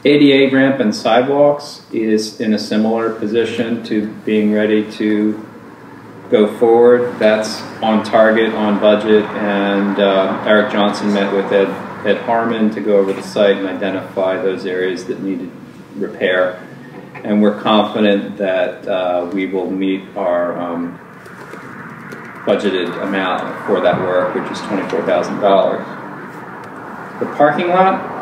ADA ramp and sidewalks is in a similar position to being ready to go forward. That's on target, on budget, and Eric Johnson met with Ed Harmon to go over the site and identify those areas that needed repair. And we're confident that we will meet our budgeted amount for that work, which is $24,000. The parking lot,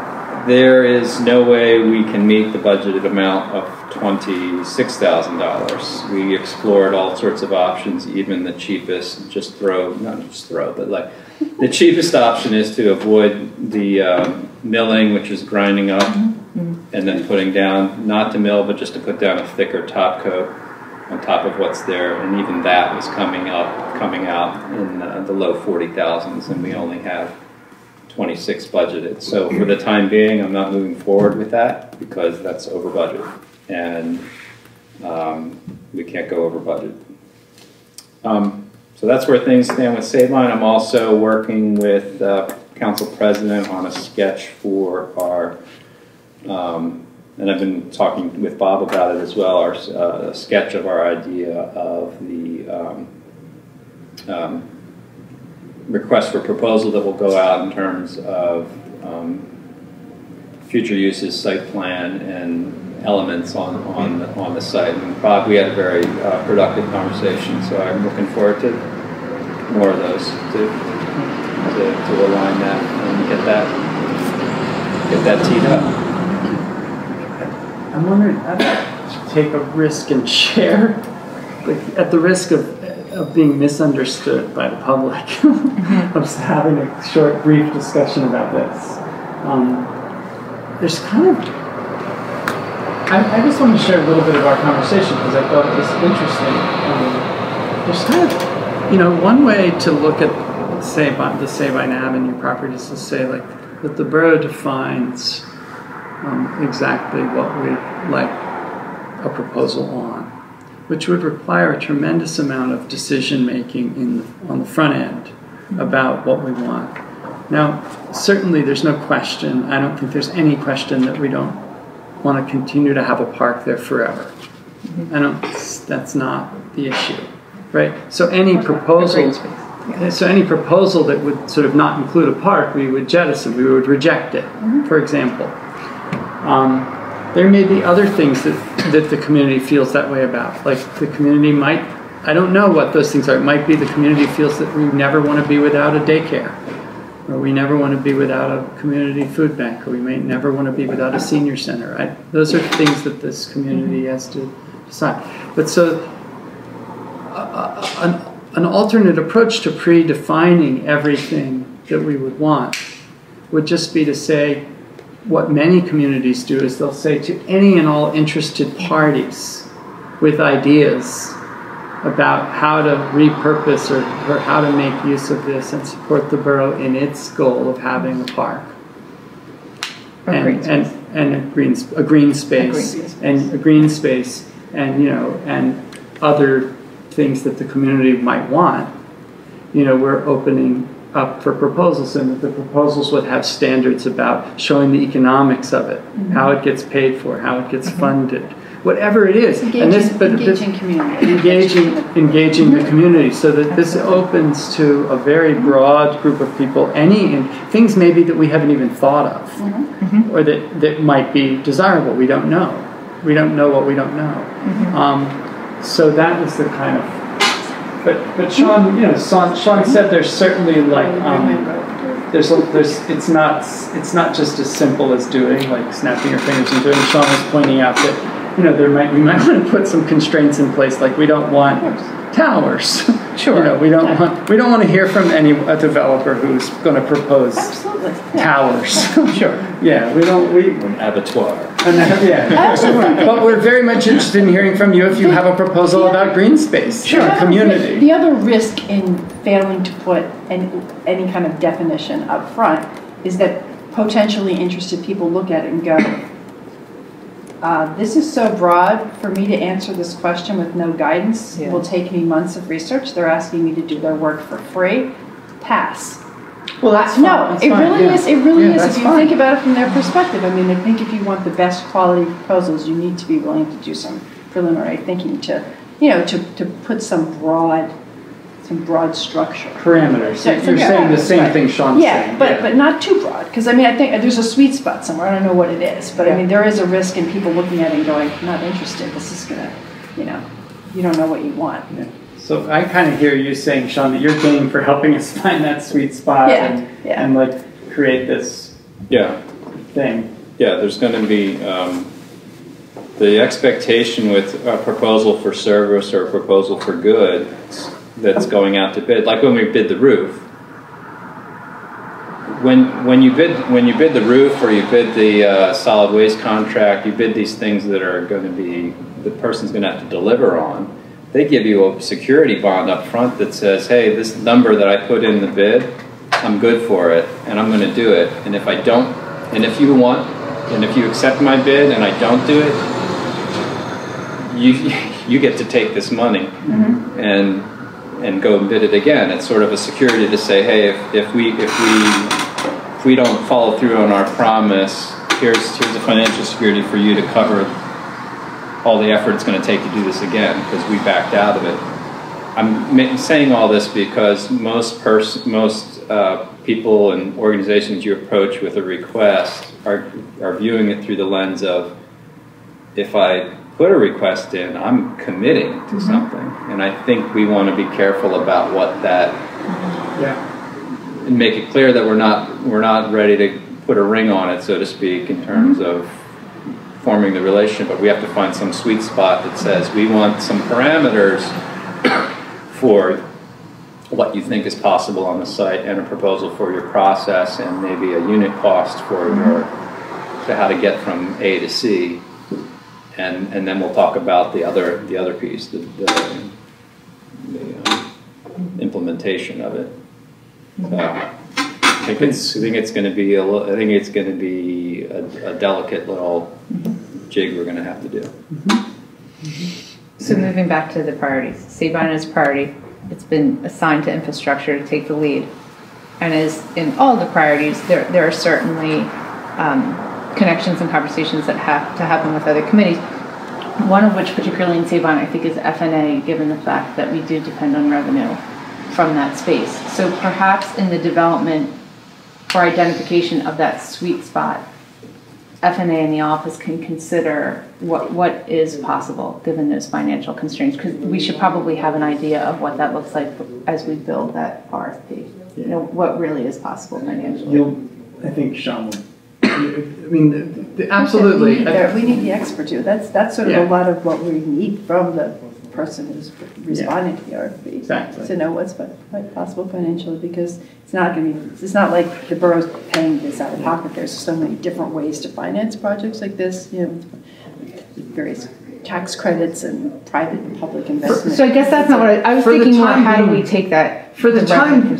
there is no way we can meet the budgeted amount of $26,000. We explored all sorts of options, even the cheapest, but like the cheapest option is to avoid the milling, which is grinding up and then putting down, not to mill, but just to put down a thicker top coat on top of what's there. And even that was coming out in the low 40,000s, and we only have 26 budgeted. So for the time being, I'm not moving forward with that because that's over budget, and we can't go over budget. So that's where things stand with Sabine. I'm also working with Council President on a sketch for our, and I've been talking with Bob about it as well, our sketch of our idea of the request for proposal that will go out in terms of future uses, site plan, and elements on the site. And Bob, we had a very productive conversation, so I'm looking forward to more of those to align that and get that teed up. I'm wondering, I'd like to take a risk and share, like at the risk of being misunderstood by the public. I'm just having a short, brief discussion about this. There's kind of, I just want to share a little bit of our conversation because I thought it was interesting. There's kind of, one way to look at, say, the Sabine Avenue property is to say, like, that the borough defines exactly what we'd like a proposal on, which would require a tremendous amount of decision-making on the front end about what we want. Now, certainly there's no question, I don't think there's any question that we don't want to continue to have a park there forever. That's not the issue, right? So any proposal, that would sort of not include a park, we would jettison, we would reject it, for example. There may be other things that the community feels that way about. Like the community might, I don't know what those things are. It might be the community feels that we never want to be without a daycare, or we never want to be without a community food bank, or we may never want to be without a senior center. Right? Those are things that this community has to decide. But so an alternate approach to predefining everything that we would want would just be to say, what many communities do is they'll say to any and all interested parties with ideas about how to repurpose or how to make use of this and support the borough in its goal of having a park. A green space and other things that the community might want. We're opening up for proposals, and that the proposals would have standards about showing the economics of it, how it gets paid for, how it gets funded, whatever it is. Engaging community. Engaging the community, so that this opens to a very broad group of people, things maybe that we haven't even thought of, or that might be desirable. We don't know. We don't know what we don't know. So that was the kind of. But Sean, Sean said there's certainly it's not just as simple as doing like snapping your fingers and doing. Sean was pointing out that we might want to put some constraints in place, like we don't want towers. Sure. We don't want to hear from a developer who's going to propose towers. Sure. Yeah, An abattoir. But we're very much interested in hearing from you if you have a proposal about green space. Sure. Community. The other risk in failing to put any kind of definition up front is that potentially interested people look at it and go, this is so broad, for me to answer this question with no guidance will take me months of research. They're asking me to do their work for free. Pass. Well, that's fine. It really is. If you think about it from their perspective, I think if you want the best quality proposals, you need to be willing to do some preliminary thinking to put some broad structure. Parameters. You're saying the same thing Sean's saying. But not too broad, because I think there's a sweet spot somewhere. I don't know what it is, but there is a risk in people looking at it and going, I'm not interested. This is gonna, you don't know what you want. Yeah. So I kind of hear you saying, Sean, that you're game for helping us find that sweet spot and create this thing. Yeah, there's going to be the expectation with a proposal for service or a proposal for good that's going out to bid, like when we bid the roof. When you bid the roof, or you bid the solid waste contract, you bid these things that are going to be the person's going to have to deliver on. They give you a security bond up front that says, hey, this number that I put in the bid, I'm good for it, and I'm going to do it. And if I don't, and if you accept my bid and I don't do it, you get to take this money and go and bid it again. It's sort of a security to say, hey, if we don't follow through on our promise, here's a financial security for you to cover all the effort it's going to take to do this again, because we backed out of it. I'm saying all this because most people and organizations you approach with a request are viewing it through the lens of, if I put a request in, I'm committing to something, and I think we want to be careful about what that, and make it clear that we're not ready to put a ring on it, so to speak, in terms of forming the relationship, but we have to find some sweet spot that says we want some parameters for what you think is possible on the site, and a proposal for your process, and maybe a unit cost for to how to get from A to C, and then we'll talk about the other piece, the implementation of it. I think it's going to be a delicate little jig we're going to have to do. So moving back to the priorities, Sabine is priority. It's been assigned to infrastructure to take the lead, and as in all the priorities, there are certainly connections and conversations that have to happen with other committees. one of which, particularly in Sabine, I think is FNA, given the fact that we do depend on revenue from that space. So perhaps in the development for identification of that sweet spot, FNA in the office can consider what is possible given those financial constraints, because we should probably have an idea of what that looks like as we build that RFP. You know, what really is possible financially. I think Sean will. I mean, absolutely. We need the expert too. That's sort of a lot of what we need from the person who's responding to the RFP. Exactly. To know what's possible financially, because it's not going to be. It's not like the borough's paying this out of pocket. There's so many different ways to finance projects like this. You know, various tax credits and private and public investment. So I guess that's not what I was thinking. More, how do we take that for the time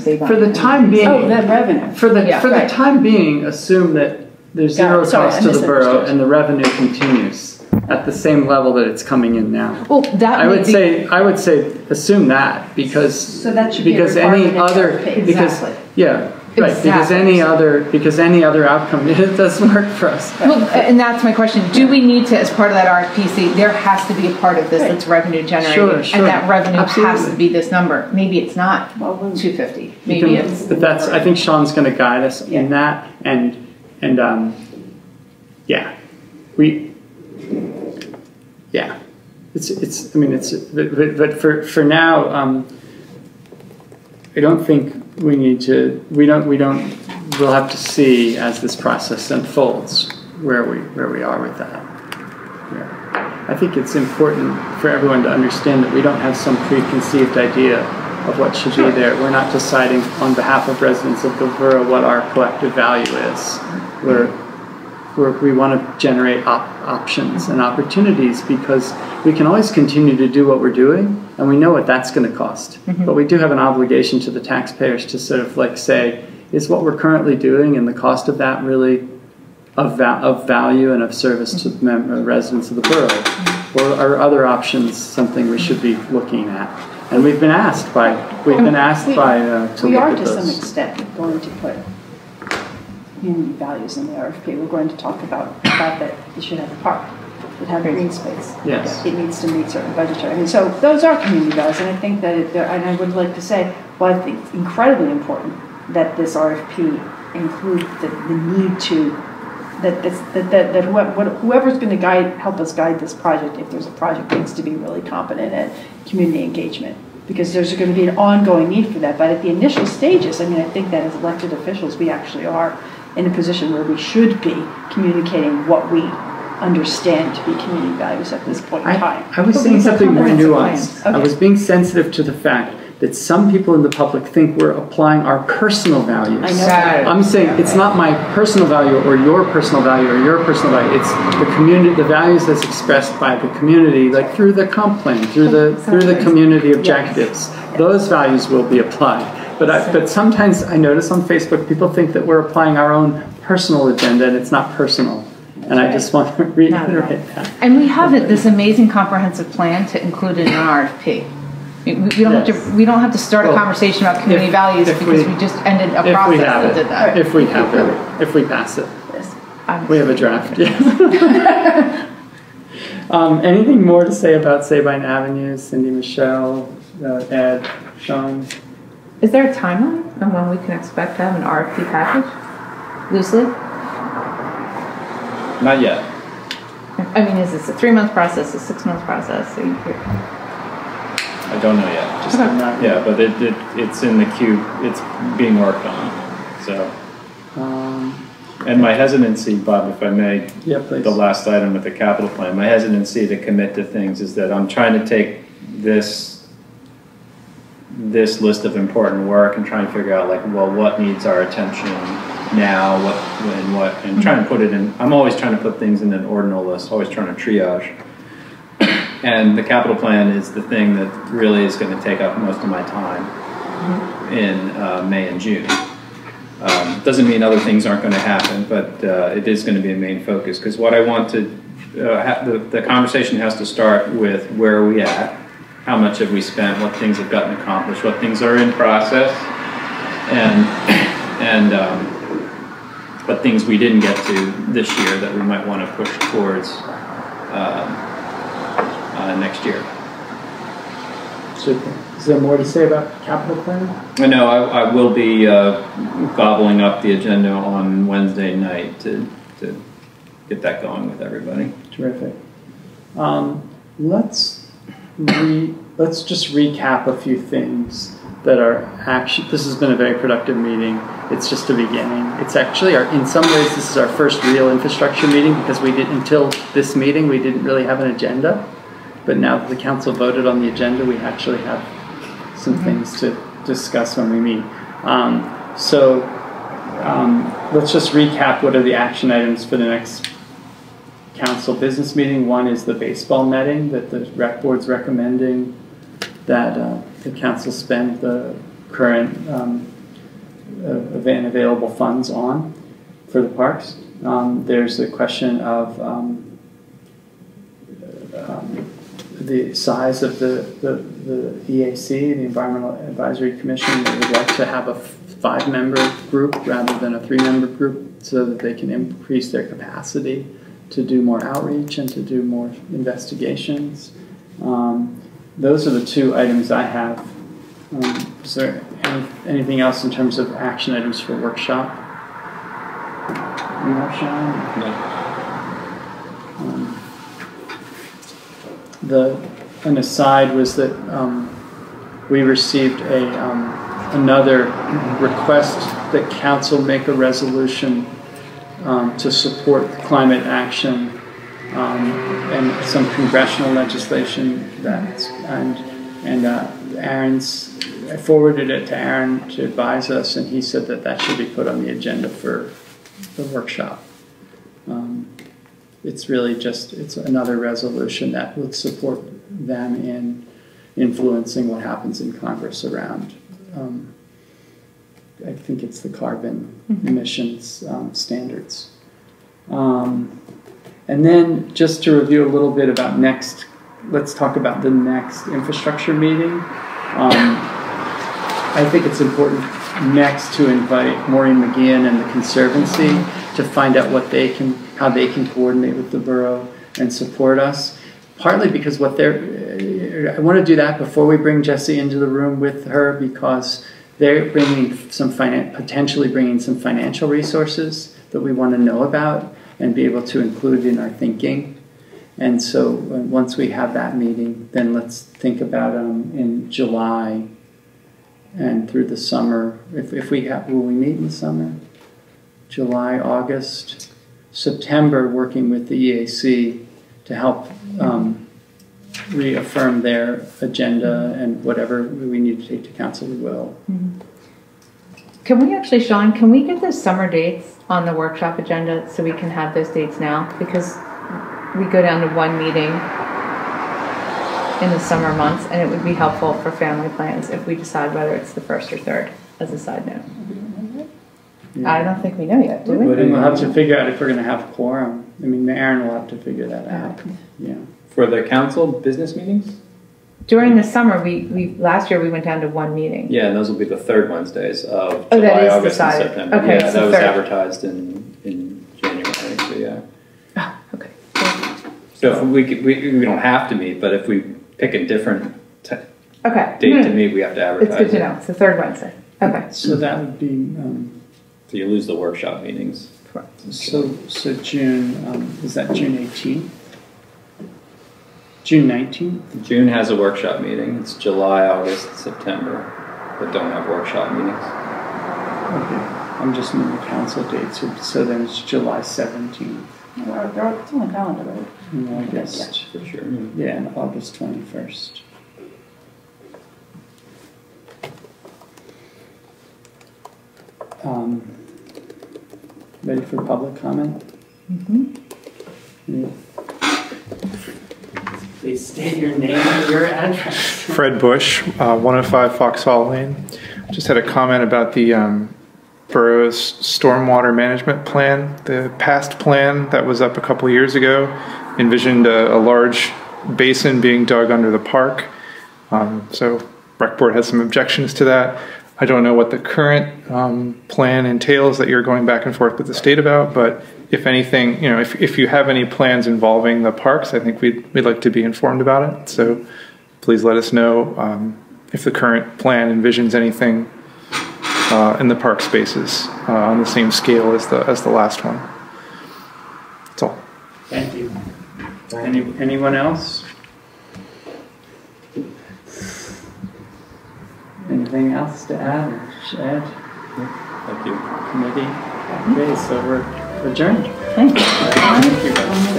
being? Oh, that revenue. For the time being, assume that there's zero cost to the borough and the revenue continues at the same level that it's coming in now. Well, that I would say assume that, because so that should any other exactly. Because any other outcome, it doesn't work for us. Well, and that's my question. Do we need to, as part of that RFP, say there has to be a part of this that's revenue generated, sure. and that revenue Absolutely. has to be this number? Maybe it's not 250. Maybe it's. But I think Sean's going to guide us in that, and it's. I mean, but for now, I don't think we need to. We'll have to see as this process unfolds where we are with that. Yeah. I think it's important for everyone to understand that we don't have some preconceived idea of what should be there. We're not deciding on behalf of residents of the borough what our collective value is. We want to generate options and opportunities, because we can always continue to do what we're doing, and we know what that's going to cost. Mm-hmm. But we do have an obligation to the taxpayers to sort of like say, is what we're currently doing and the cost of that really of value and of service to the residents of the borough? Or are other options something we should be looking at? And we've been asked by to look at those. We are to some extent going to put community values in the RFP. We're going to talk about that you should have a park, it have green space. Yes. It needs to meet certain budgetary. I mean, so those are community values, and I think that and I would like to say, well, I think it's incredibly important that this RFP include the need to that whoever's going to help us guide this project, if there's a project, needs to be really competent at community engagement, because there's going to be an ongoing need for that. But at the initial stages, I mean, I think that as elected officials, we actually are in a position where we should be communicating what we understand to be community values at this point in time. I was saying something more nuanced. Okay. I was being sensitive to the fact that some people in the public think we're applying our personal values. I know. I'm saying it's not my personal value or your personal value or your personal value. It's the community, the values that's expressed by the community, like through the comp plan, through the community objectives. Yes. Those values will be applied. But sometimes I notice on Facebook people think that we're applying our own personal agenda, and it's not personal. And I just want to reiterate that. And we have this amazing comprehensive plan to include in an RFP. We don't have to start a conversation about community values because we just ended a process that did that. If we have it, if we pass it, yes. We have a draft. Yes. Anything more to say about Sabine Avenue, Cindy, Michelle, Ed, Sean? Is there a timeline on when we can expect to have an RFP package? Loosely? Not yet. I mean, is this a 3-month process, a 6-month process? I don't know yet. Yeah, but it's in the queue. It's being worked on. So, and my hesitancy, Bob, if I may, the last item with the capital plan, my hesitancy to commit to things is that I'm trying to take this list of important work and try and figure out, like, well, what needs our attention now, and trying to put it in. I'm always trying to put things in an ordinal list, always trying to triage. And the capital plan is the thing that really is going to take up most of my time in May and June. Doesn't mean other things aren't going to happen, but it is going to be a main focus, because what I want to, the conversation has to start with where are we at, how much have we spent, what things have gotten accomplished, what things are in process, and what things we didn't get to this year that we might want to push towards next year. Super. Is there more to say about capital planning? No, I will be gobbling up the agenda on Wednesday night to get that going with everybody. Terrific. Let's just recap a few things that are actually. This has been a very productive meeting. It's just a beginning. It's actually in some ways this is our first real infrastructure meeting because until this meeting we didn't really have an agenda. But now that the council voted on the agenda, we actually have some things to discuss when we meet. Let's just recap what are the action items for the next council business meeting. One is the baseball netting that the rec board's recommending that the council spend the current available funds on for the parks. There's a question of the size of the EAC, the Environmental Advisory Commission. They would like to have a 5-member group rather than a 3-member group so that they can increase their capacity to do more outreach and to do more investigations. Those are the 2 items I have. Is there anything else in terms of action items for workshop? Any more, Sean? No. An aside was that we received another request that council make a resolution to support climate action and some congressional legislation I forwarded it to Aaron to advise us, and he said that should be put on the agenda for the workshop. It's really it's another resolution that would support them in influencing what happens in Congress around, I think it's the carbon emissions standards. And then just to review a little bit about let's talk about the next infrastructure meeting. I think it's important next to invite Maureen McGeehan and the Conservancy to find out how they can coordinate with the borough and support us. Partly because I want to do that before we bring Jessie into the room with her, because they're potentially bringing some financial resources that we want to know about and be able to include in our thinking. And so once we have that meeting, then let's think about in July and through the summer. Will we meet in the summer? July, August, September, working with the EAC to help reaffirm their agenda, and whatever we need to take to council, we will. Mm-hmm. Can we actually, Sean, get those summer dates on the workshop agenda so we can have those dates now? Because we go down to 1 meeting in the summer months, and it would be helpful for family plans if we decide whether it's the 1st or 3rd, as a side note. Yeah. I don't think we know yet, do we? We'll have to figure out if we're going to have quorum. I mean, Aaron will have to figure that out. Yeah. For the council business meetings? During the summer, last year we went down to 1 meeting. Yeah, and those will be the 3rd Wednesdays of July, August, and September. Okay, yeah, so that was 3rd. Advertised in January. So yeah. Oh, okay. So if we don't have to meet, but if we pick a different date to meet, we have to advertise. It's good to know. It's the 3rd Wednesday. Okay. So that would be. So you lose the workshop meetings. Correct. So June, is that June 18th? June 19th? June has a workshop meeting. It's July, August, September, but don't have workshop meetings. Okay. I'm just moving the council dates, so then it's July 17th. It's on the calendar, right? And August. For sure. Yeah, and August 21st. Ready for public comment? Mm-hmm. Yeah. Please state your name and your address. Fred Bush, 105 Foxhall Lane. Just had a comment about the borough's stormwater management plan. The past plan that was up a couple years ago envisioned a large basin being dug under the park. So Rec Board has some objections to that. I don't know what the current plan entails that you're going back and forth with the state about, but if anything, if you have any plans involving the parks, I think we'd like to be informed about it. So please let us know if the current plan envisions anything in the park spaces on the same scale as the last one. That's all. Thank you. Anyone else? Anything else to add or add? Thank you. Committee? Okay, so we're adjourned. Thank you. Thank you.